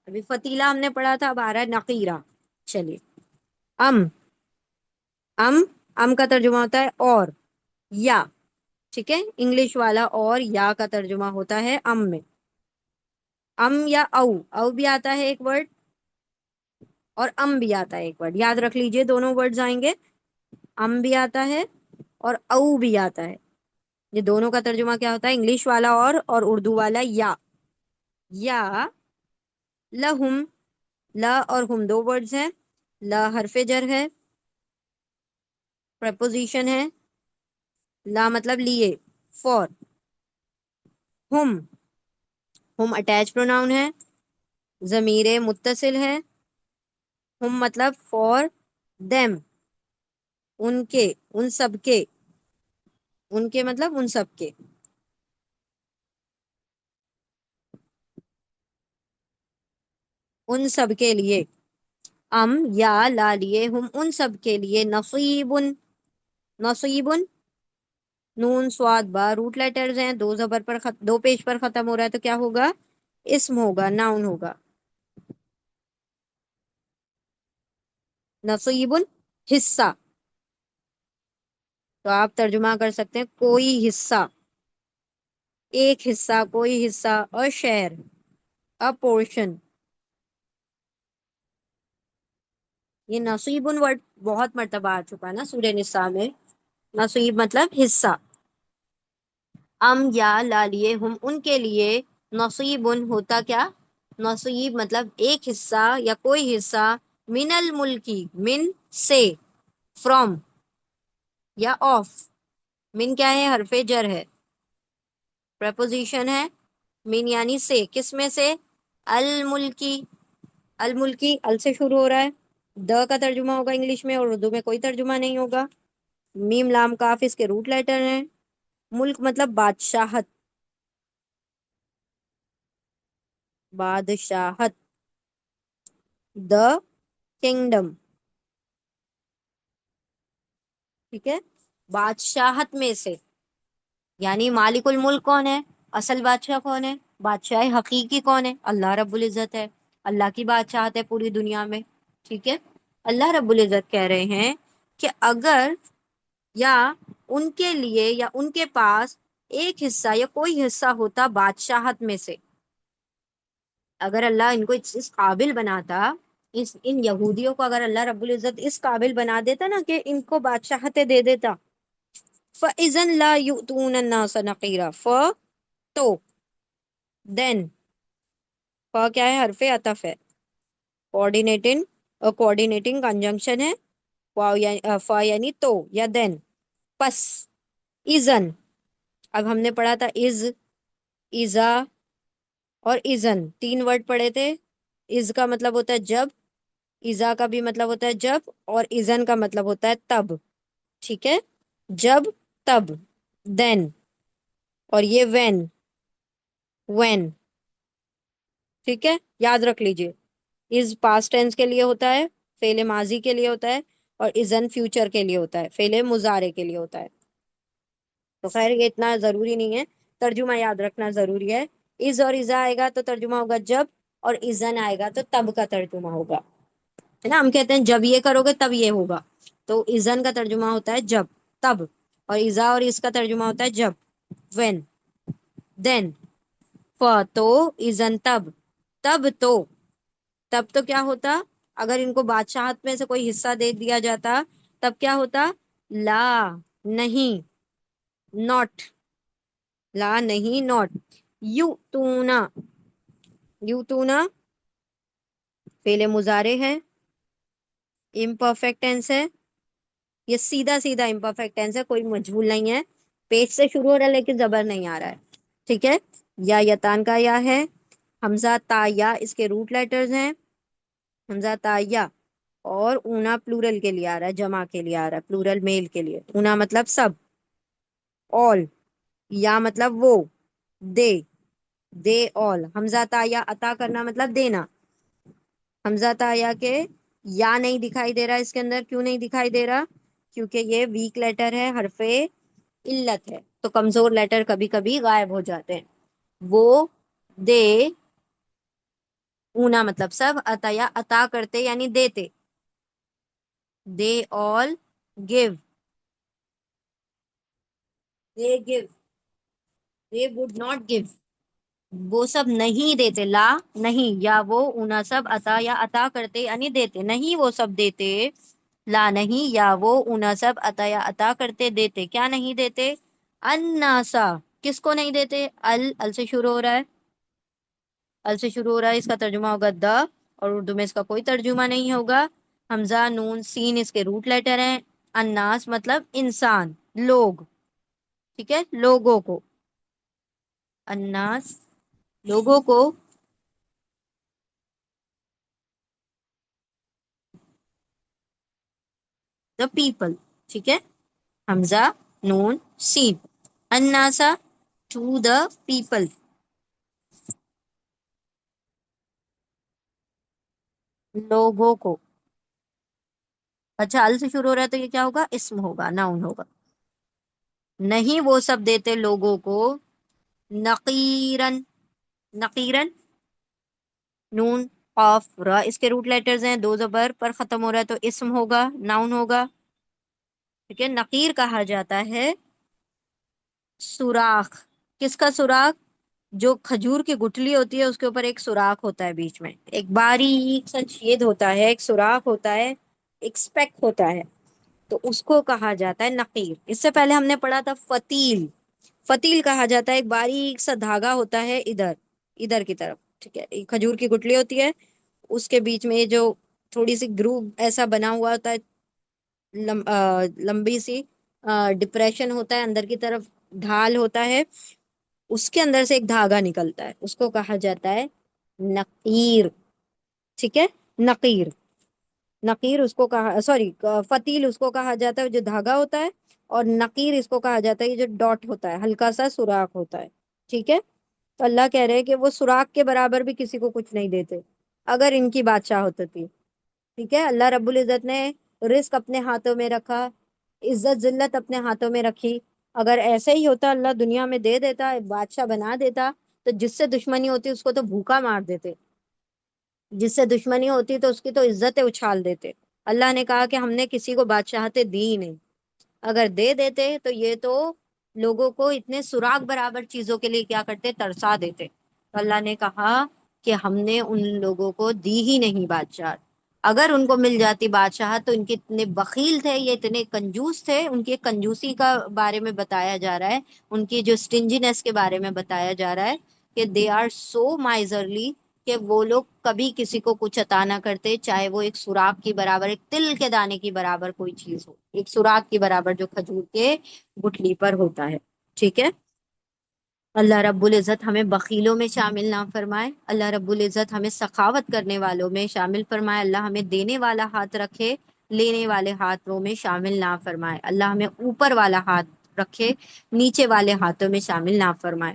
ابھی فتیلہ ہم نے پڑھا تھا، اب آ رہا ہے نقیرہ. چلیے، ام ام ام کا ترجمہ ہوتا ہے اور، یا. ٹھیک ہے، انگلش والا اور یا کا ترجمہ ہوتا ہے ام میں. ام یا او، او بھی آتا ہے ایک ورڈ اور ام بھی آتا ہے ایک ورڈ. یاد رکھ لیجئے دونوں ورڈز آئیں گے، ام بھی آتا ہے اور او بھی آتا ہے. یہ دونوں کا ترجمہ کیا ہوتا ہے، انگلش والا اور اردو والا یا. یا لہم، لا اور ہم دو ورڈز ہیں. لا حرف جر ہے، پریپوزیشن ہے. لا مطلب لیے، فور. ہم اٹیچ پروناؤن ہے، ضمیر متصل ہے. ہم مطلب فور دیم، ان کے، ان سب کے، ان کے مطلب ان سب کے. ان سب کے لیے. ام یا لا لیے، ہم ان سب کے لیے. نصیب، نصیب، نون سواد با روٹ لیٹرز ہیں، دو زبر پر دو پیش پر ختم ہو رہا ہے تو کیا ہوگا، اسم ہوگا، ناؤن ہوگا. نصیب حصہ، تو آپ ترجمہ کر سکتے ہیں کوئی حصہ، ایک حصہ، کوئی حصہ. اور شعر، ا پورشن. یہ نصیب ورڈ بہت مرتبہ آ چکا ہے نا سورہ نساء میں. نصیب مطلب حصہ. ام یا لا لیے، ہم ان کے لیے. نصیب ہوتا کیا، نصیب مطلب ایک حصہ یا کوئی حصہ. من الملکی، من سے، فرام یا آف. من کیا ہے، حرف جر ہے، پریپوزیشن ہے. من یعنی سے، کس میں سے، الملکی. الملکی ال سے شروع ہو رہا ہے. د کا ترجمہ ہوگا انگلش میں، اور اردو میں کوئی ترجمہ نہیں ہوگا. میم لام کاف اس کے روٹ لیٹر ہیں. ملک مطلب بادشاہت، بادشاہت. The kingdom. ٹھیک ہے، بادشاہت میں سے. یعنی مالک الملک کون ہے، اصل بادشاہ کون ہے، بادشاہ حقیقی کون ہے، اللہ رب العزت ہے. اللہ کی بادشاہت ہے پوری دنیا میں. ٹھیک ہے، اللہ رب العزت کہہ رہے ہیں کہ اگر، یا ان کے لیے، یا ان کے پاس ایک حصہ یا کوئی حصہ ہوتا بادشاہت میں سے. اگر اللہ ان کو اس قابل بناتا، ان یہودیوں کو اگر اللہ رب العزت اس قابل بنا دیتا نا کہ ان کو بادشاہتیں دے دیتا. فَإِذًا لَا يُؤْتُونَ النَّاسَ نَقِيرًا، تو دین، کیا ہے، حرف عطف ہے، کوآرڈینیٹنگ کنجنکشن ہے. فا یعنی تو یا دین. پس، اذن، اب ہم نے پڑھا تھا از، ایزا اور ازن، تین ورڈ پڑھے تھے. از کا مطلب ہوتا ہے جب، ایزا کا بھی مطلب ہوتا ہے جب، اور ایزن کا مطلب ہوتا ہے تب. ٹھیک ہے، جب، تب، دین. اور یہ وین، وین. ٹھیک ہے، یاد رکھ لیجئے. از پاسٹ ٹینس کے لیے ہوتا ہے، فعل ماضی کے لیے ہوتا ہے. اور ازن فیوچر کے لیے ہوتا ہے، فعل مضارع کے لیے ہوتا ہے. تو خیر یہ اتنا ضروری نہیں ہے، ترجمہ یاد رکھنا ضروری ہے. از اور ازا آئے گا تو ترجمہ ہوگا جب، اور ازن آئے گا تو تب کا ترجمہ ہوگا. ہے نا، ہم کہتے ہیں جب یہ کرو گے تب یہ ہوگا، تو ازن کا ترجمہ ہوتا ہے جب، تب. اور ایزا اور اس کا ترجمہ ہوتا ہے جب، وین، دین. تو ازن تب، تب تو. تب تو کیا ہوتا، اگر ان کو بادشاہت میں سے کوئی حصہ دے دیا جاتا تب کیا ہوتا؟ لا، نہیں، ناٹ. لا نہیں، ناٹ. یو تونا، یو تونا فعل مضارع ہے، امپرفیکٹ ٹینس ہے. یہ سیدھا سیدھا امپرفیکٹ ٹینس ہے، کوئی مجھول نہیں ہے. پیش سے شروع ہو رہا ہے لیکن زبر نہیں آ رہا ہے. ٹھیک ہے، یا یتان کا یا ہے. حمزہ تا یا اس کے روٹ لیٹرز ہیں. حمزہ تا یا. اور اونا پلورل کے لیے آ رہا ہے، جمع کے لیے آ رہا ہے، پلورل میل کے لیے. اونا مطلب سب، all. یا مطلب وہ، دے، دے all. حمزہ تا یا عطا کرنا مطلب دینا. حمزہ تا یا کے یا نہیں دکھائی دے رہا اس کے اندر. کیوں نہیں دکھائی دے رہا؟ کیونکہ یہ ویک لیٹر ہے، حرف علت ہے، تو کمزور لیٹر کبھی کبھی غائب ہو جاتے ہیں. وہ، دے، اونا مطلب سب، عطا یا عطا کرتے یعنی دیتے. دے all give. they give. they would not give. وہ سب نہیں دیتے، لا نہیں، یا وہ اونا سب عطا یا عطا کرتے یعنی دیتے. نہیں وہ سب دیتے، لا نہیں، یا وہ اونا سب عطا یا عطا کرتے دیتے. کیا نہیں دیتے؟ الناسا. کس کو نہیں دیتے؟ ال سے شروع ہو رہا ہے، ال سے شروع ہو رہا ہے، اس کا ترجمہ ہوگا دا. اور اردو میں اس کا کوئی ترجمہ نہیں ہوگا. حمزہ نون سین اس کے روٹ لیٹر ہیں. الناس مطلب انسان، لوگ. ٹھیک ہے، لوگوں کو. الناس لوگوں کو. The people. ٹھیک ہے، حمزہ نون سین. الناسا، ٹو دا پیپل. لوگوں کو. اچھا، ال سے شروع ہو رہا ہے تو یہ کیا ہوگا؟ اسم ہوگا، ناؤن ہوگا. نہیں وہ سب دیتے لوگوں کو. نقیرن، نقیرن. نون قاف را اس کے روٹ لیٹرز ہیں، دو زبر پر ختم ہو رہا ہے تو اسم ہوگا، ناؤن ہوگا. ٹھیک ہے، نقیر کہا جاتا ہے سوراخ. کس کا سوراخ؟ جو کھجور کی گٹھلی ہوتی ہے اس کے اوپر ایک سوراخ ہوتا ہے، بیچ میں ایک باریک سا چھید ہوتا ہے، ایک سوراخ ہوتا ہے، ایک اسپیک ہوتا ہے، تو اس کو کہا جاتا ہے نقیر. اس سے پہلے ہم نے پڑھا تھا فتیل. فتیل کہا جاتا ہے ایک باریک سا دھاگا ہوتا ہے ادھر، ادھر کی طرف. ٹھیک ہے، یہ کھجور کی گٹھلی ہوتی ہے، اس کے بیچ میں یہ جو تھوڑی سی گروو ایسا بنا ہوا ہوتا ہے، لمبی سی ڈپریشن ہوتا ہے اندر کی طرف، ڈھال ہوتا ہے، اس کے اندر سے ایک دھاگا نکلتا ہے، اس کو کہا جاتا ہے نقیر. ٹھیک ہے، نقیر. نقیر اس کو کہا، سوری، فتیل اس کو کہا جاتا ہے جو دھاگا ہوتا ہے، اور نقیر اس کو کہا جاتا ہے یہ جو ڈاٹ ہوتا ہے، ہلکا سا سوراخ ہوتا ہے. ٹھیک ہے، تو اللہ کہہ رہے ہیں کہ وہ سوراخ کے برابر بھی کسی کو کچھ نہیں دیتے اگر ان کی بادشاہ ہوتی تھی. ٹھیک ہے، اللہ رب العزت نے رزق اپنے ہاتھوں میں رکھا، عزت ذلت اپنے ہاتھوں میں رکھی. اگر ایسے ہی ہوتا اللہ دنیا میں دے دیتا، بادشاہ بنا دیتا، تو جس سے دشمنی ہوتی اس کو تو بھوکا مار دیتے، جس سے دشمنی ہوتی تو اس کی تو عزتیں اچھال دیتے. اللہ نے کہا کہ ہم نے کسی کو بادشاہتیں دی ہی نہیں. اگر دے دیتے تو یہ تو لوگوں کو اتنے سراغ برابر چیزوں کے لیے کیا کرتے؟ ترسا دیتے. تو اللہ نے کہا کہ ہم نے ان لوگوں کو دی ہی نہیں بادشاہ. اگر ان کو مل جاتی بادشاہ تو ان کے اتنے بخیل تھے، یہ اتنے کنجوس تھے. ان کی کنجوسی کا بارے میں بتایا جا رہا ہے، ان کی جو اسٹنجینس کے بارے میں بتایا جا رہا ہے کہ دے آر سو مائزرلی، کہ وہ لوگ کبھی کسی کو کچھ عطا نہ کرتے، چاہے وہ ایک سوراخ کی برابر، ایک تل کے دانے کی برابر کوئی چیز ہو، ایک سوراخ کی برابر جو کھجور کے گٹھلی پر ہوتا ہے. ٹھیک ہے، اللہ رب العزت ہمیں بخیلوں میں شامل نہ فرمائے، اللہ رب العزت ہمیں سخاوت کرنے والوں میں شامل فرمائے، اللہ ہمیں دینے والا ہاتھ رکھے، لینے والے ہاتھوں میں شامل نہ فرمائے، اللہ ہمیں اوپر والا ہاتھ رکھے، نیچے والے ہاتھوں میں شامل نہ فرمائے۔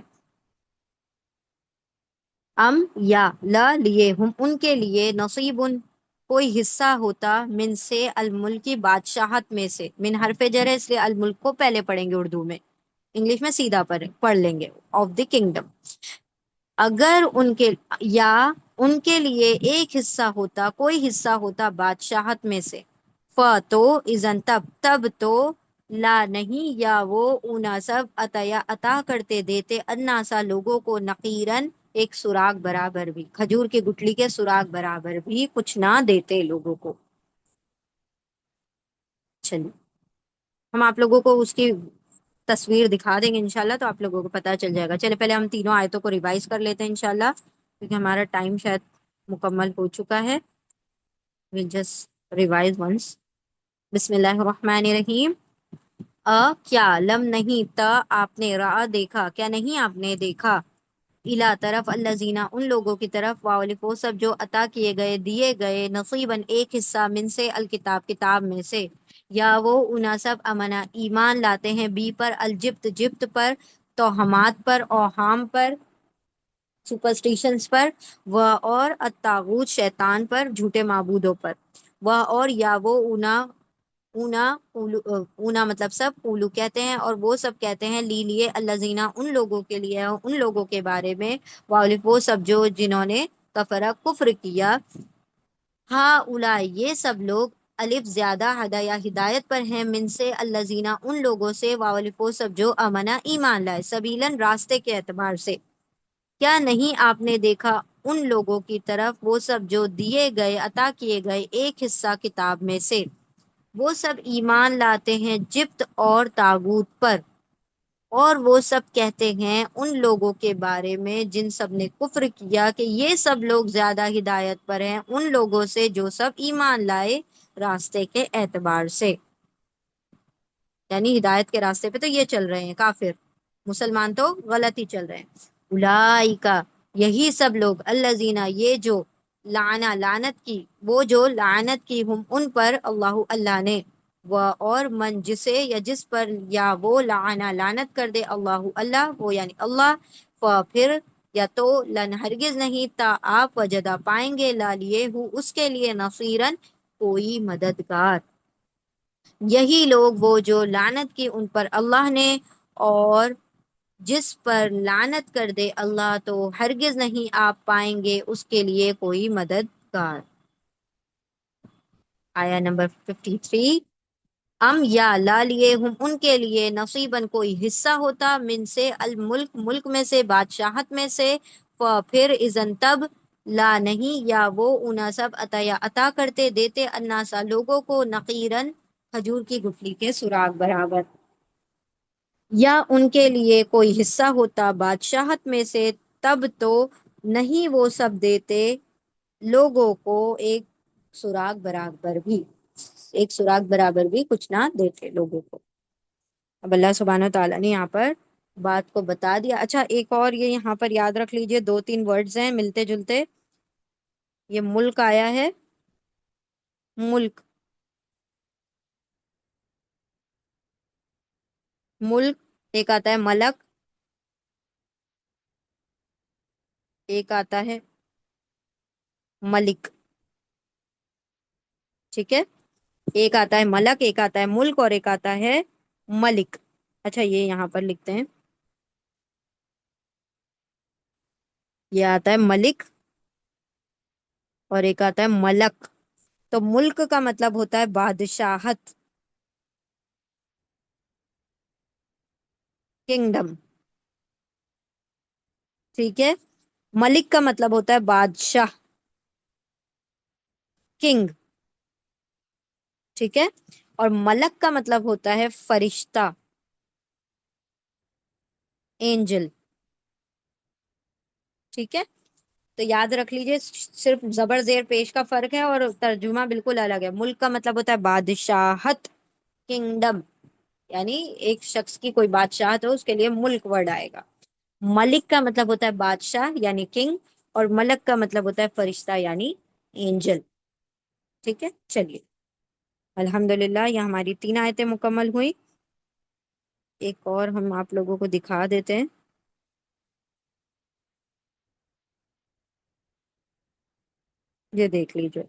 ام یا لا لیے ہم ان کے لیے نصیب کوئی حصہ ہوتا من سے الملکی بادشاہت میں سے، من حرف جر ہے اس لیے الملک کو پہلے پڑھیں گے اردو میں، انگلش میں سیدھا پڑھ لیں گے، آف دی کنگڈم۔ اگر ان کے یا ان کے لیے ایک حصہ ہوتا، کوئی حصہ ہوتا بادشاہت میں سے، تو اذن تب تو لا نہیں یا وہ اونا سب عطا کرتے دیتے اناسا لوگوں کو نقیرن ایک سراغ برابر بھی، کھجور کی گٹلی کے سراغ برابر بھی کچھ نہ دیتے لوگوں کو۔ چلیے ہم آپ لوگوں کو اس کی تصویر دکھا دیں گے انشاءاللہ، تو آپ لوگوں کو پتہ چل جائے گا۔ چلے پہلے ہم تینوں آیتوں کو ریوائز کر لیتے ہیں انشاءاللہ، کیونکہ ہمارا ٹائم شاید مکمل ہو چکا ہے۔ we'll just revise once۔ بسم اللہ الرحمن الرحیم۔ کیا لم نہیں تا آپ نے، رہا دیکھا کیا نہیں آپ نے دیکھا، الا طرف الذین ان لوگوں کی طرف، وہ سب جو عطا کیے گئے دیے گئے، نصیباً ایک حصہ، من سے الکتاب کتاب میں سے، یا وہ اناسب امنا ایمان لاتے ہیں، بی پر الجبت جبت پر، توہمات پر، اوہام پر، سپرسٹیشنز پر، وہ اور الطاغوت شیطان پر، جھوٹے معبودوں پر، وہ اور یا وہ اونا اونا مطلب سب، اولو کہتے ہیں اور وہ سب کہتے ہیں، لیے الذین ان لوگوں کے لیے، ان لوگوں کے بارے میں، وہ سب جو جنہوں نے کفرا کفر کیا، ہاں اولا یہ سب لوگ، الف زیادہ ہدا یا ہدایت پر ہیں، من سے الذین ان لوگوں سے، وہ سب جو امنا ایمان لائے، سبیلن راستے کے اعتبار سے۔ کیا نہیں آپ نے دیکھا ان لوگوں کی طرف، وہ سب جو دیے گئے عطا کیے گئے ایک حصہ کتاب میں سے، وہ سب ایمان لاتے ہیں جبت اور تاغوت پر، اور وہ سب کہتے ہیں ان لوگوں کے بارے میں جن سب نے کفر کیا کہ یہ سب لوگ زیادہ ہدایت پر ہیں ان لوگوں سے جو سب ایمان لائے راستے کے اعتبار سے، یعنی ہدایت کے راستے پہ تو یہ چل رہے ہیں کافر، مسلمان تو غلط ہی چل رہے ہیں۔ اولائکا یہی سب لوگ، الذین یہ جو، لعنت کی وہ جو لعنت کی، ہم ان پر، اللہ اللہ نے، وہ اور من جسے یا جس پر، یا وہ لعنت کر دے، اللہ اللہ وہ یعنی اللہ، پھر یا تو لن ہرگز نہیں تا آپ وجدہ پائیں گے، لا لیے ہو اس کے لیے، نصیرن کوئی مددگار۔ یہی لوگ وہ جو لعنت کی ان پر اللہ نے، اور جس پر لعنت کر دے اللہ تو ہرگز نہیں آپ پائیں گے اس کے لیے کوئی مددگار۔ آیا نمبر 53۔ ام یا لا لیے ہم ان کے لیے، نصیباً کوئی حصہ ہوتا، من سے الملک ملک میں سے، بادشاہت میں سے، پھر اذن تب، لا نہیں یا وہ اونا سب عطا کرتے دیتے الناسا لوگوں کو، نقیرن کھجور کی گٹلی کے سراغ برابر، یا ان کے لیے کوئی حصہ ہوتا بادشاہت میں سے، تب تو نہیں وہ سب دیتے لوگوں کو ایک سراغ برابر بھی، ایک سراغ برابر بھی کچھ نہ دیتے لوگوں کو۔ اب اللہ سبحانہ و تعالیٰ نے یہاں پر بات کو بتا دیا۔ اچھا ایک اور یہ یہاں پر یاد رکھ لیجئے، دو تین ورڈز ہیں ملتے جلتے، یہ ملک آیا ہے، ملک، ملک، ایک آتا ہے ملک، ایک آتا ہے ملک، ٹھیک ہے، ایک آتا ہے ملک، ایک آتا ہے ملک، اور ایک آتا ہے ملک۔ اچھا یہ یہاں پر لکھتے ہیں، یہ آتا ہے ملک اور ایک آتا ہے ملک۔ تو ملک کا مطلب ہوتا ہے بادشاہت، کنگڈم، ٹھیک ہے۔ ملک کا مطلب ہوتا ہے بادشاہ، کنگ، ٹھیک ہے۔ اور ملک کا مطلب ہوتا ہے فرشتہ، اینجل، ٹھیک ہے۔ تو یاد رکھ لیجئے، صرف زبر زیر پیش کا فرق ہے اور ترجمہ بالکل الگ ہے۔ ملک کا مطلب ہوتا ہے بادشاہت، کنگڈم، یعنی ایک شخص کی کوئی بادشاہت ہو اس کے لیے ملک ورڈ آئے گا۔ ملک کا مطلب ہوتا ہے بادشاہ یعنی کنگ، اور ملک کا مطلب ہوتا ہے فرشتہ یعنی اینجل. ٹھیک ہے، چلیے الحمد للہ یہ ہماری 3 آیتیں مکمل ہوئی. ایک اور ہم آپ لوگوں کو دکھا دیتے ہیں. یہ دیکھ لیجیے،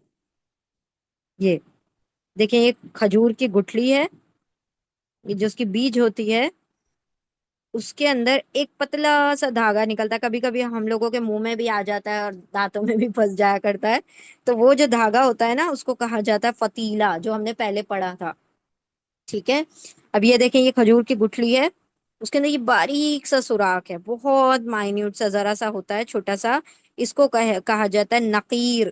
یہ دیکھیں ایک کھجور کی گٹھلی ہے، یہ جو اس کی بیج ہوتی ہے اس کے اندر ایک پتلا سا دھاگا نکلتا ہے. کبھی کبھی ہم لوگوں کے منہ میں بھی آ جاتا ہے اور دانتوں میں بھی پھنس جایا کرتا ہے. تو وہ جو دھاگا ہوتا ہے نا اس کو کہا جاتا ہے فتیلہ، جو ہم نے پہلے پڑھا تھا. ٹھیک ہے، اب یہ دیکھیں یہ کھجور کی گٹھلی ہے، اس کے اندر یہ باریک سا سوراخ ہے، بہت مائنیوٹ سا، ذرا سا ہوتا ہے چھوٹا سا. اس کو کہا جاتا ہے نقیر.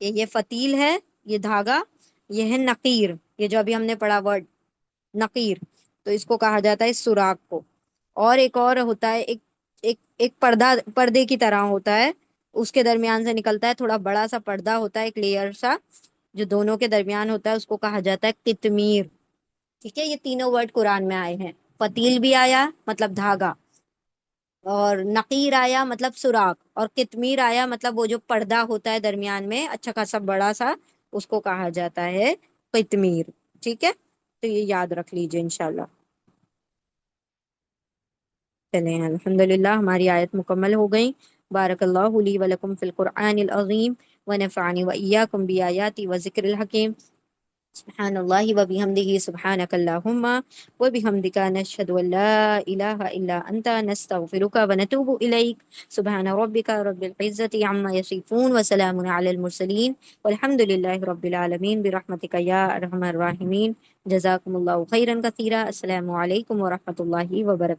یہ فتیل ہے، یہ دھاگا، یہ ہے نقیر، یہ جو ابھی ہم نے پڑھا ورڈ نقیر. تو اس کو کہا جاتا ہے اس سوراخ کو. اور ایک اور ہوتا ہے، ایک پردہ، پردے کی طرح ہوتا ہے، اس کے درمیان سے نکلتا ہے تھوڑا بڑا سا پردہ ہوتا ہے، ایک لیئر سا جو دونوں کے درمیان ہوتا ہے، اس کو کہا جاتا ہے قطمیر. ٹھیک ہے، یہ تینوں ورڈ قرآن میں آئے ہیں. فتیل بھی آیا مطلب دھاگا، اور نقیر آیا مطلب سوراخ، اور قطمیر آیا مطلب وہ جو پردہ ہوتا ہے درمیان میں اچھا خاصا بڑا سا، اس کو کہا جاتا ہے قطمیر. ٹھیک ہے، تو یہ یاد رکھ لیجئے انشاءاللہ. چلیں الحمد للہ ہماری آیت مکمل ہو گئی. بارک اللہ لی ولکم فی القرآن العظیم ونفعنی وإیاکم بآیات و ذکر الحکیم. سبحان اللہ وبحمدہ سبحانک اللہم وبحمدک نشہد ان لا الہ الا انت نستغفرک ونتوب الیک. سبحان ربک رب العزة عما یصفون وسلام علی المرسلین والحمد للہ رب العالمین برحمتک یا ارحم الراحمین. جزاکم اللہ خیرا کثیرا. السلام علیکم ورحمۃ اللہ وبرکاتہ.